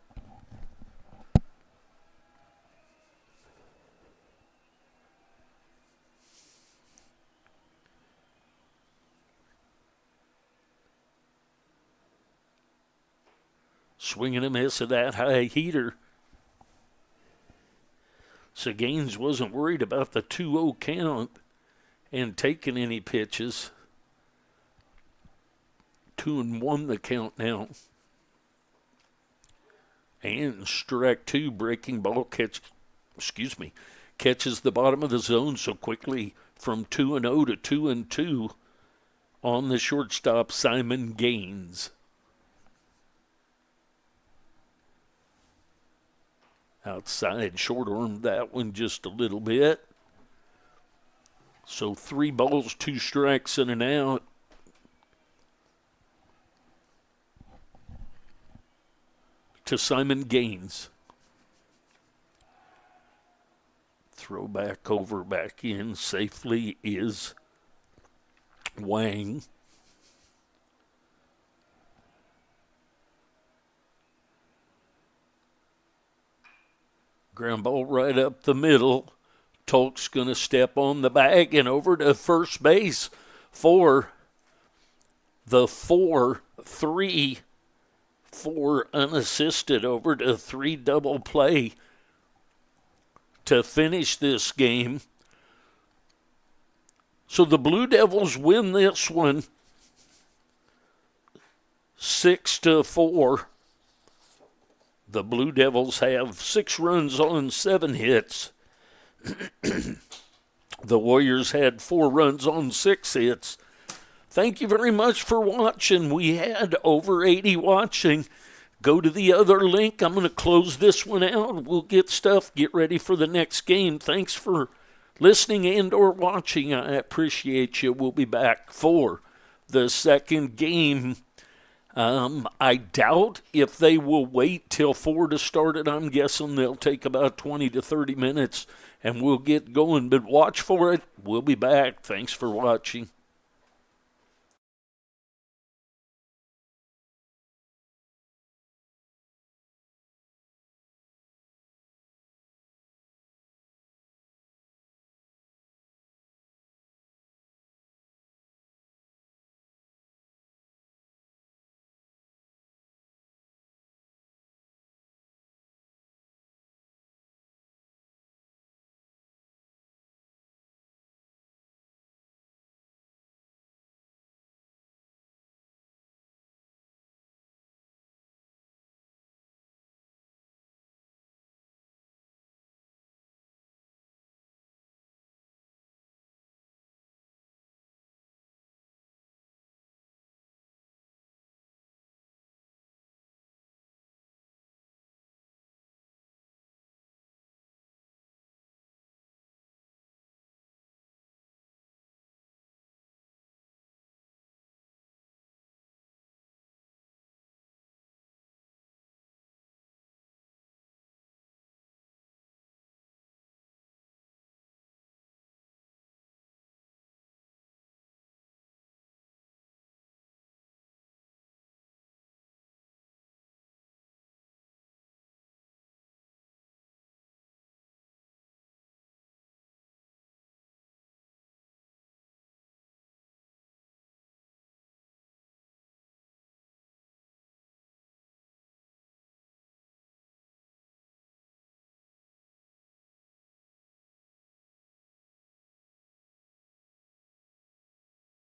Swinging a miss of that high heater. So Gaines wasn't worried about the 2-0 count and taking any pitches. 2-1 the count now. And strike 2, breaking ball catches the bottom of the zone so quickly from 2-0 to 2-2 on the shortstop, Simon Gaines. Outside, short-armed that one just a little bit. So 3 balls, 2 strikes, and an out. To Simon Gaines. Throw back over, back in safely is Wang. Ground ball right up the middle. Tolk's going to step on the bag and over to first base for the 4-3. 4 unassisted over to 3 double play to finish this game. So the Blue Devils win this one 6-4. The Blue Devils have 6 runs on 7 hits. The Warriors had 4 runs on 6 hits. Thank you very much for watching. We had over 80 watching. Go to the other link. I'm going to close this one out. We'll get ready for the next game. Thanks for listening and or watching. I appreciate you. We'll be back for the second game. I doubt if they will wait till 4 to start it. I'm guessing they'll take about 20 to 30 minutes and we'll get going. But watch for it. We'll be back. Thanks for watching.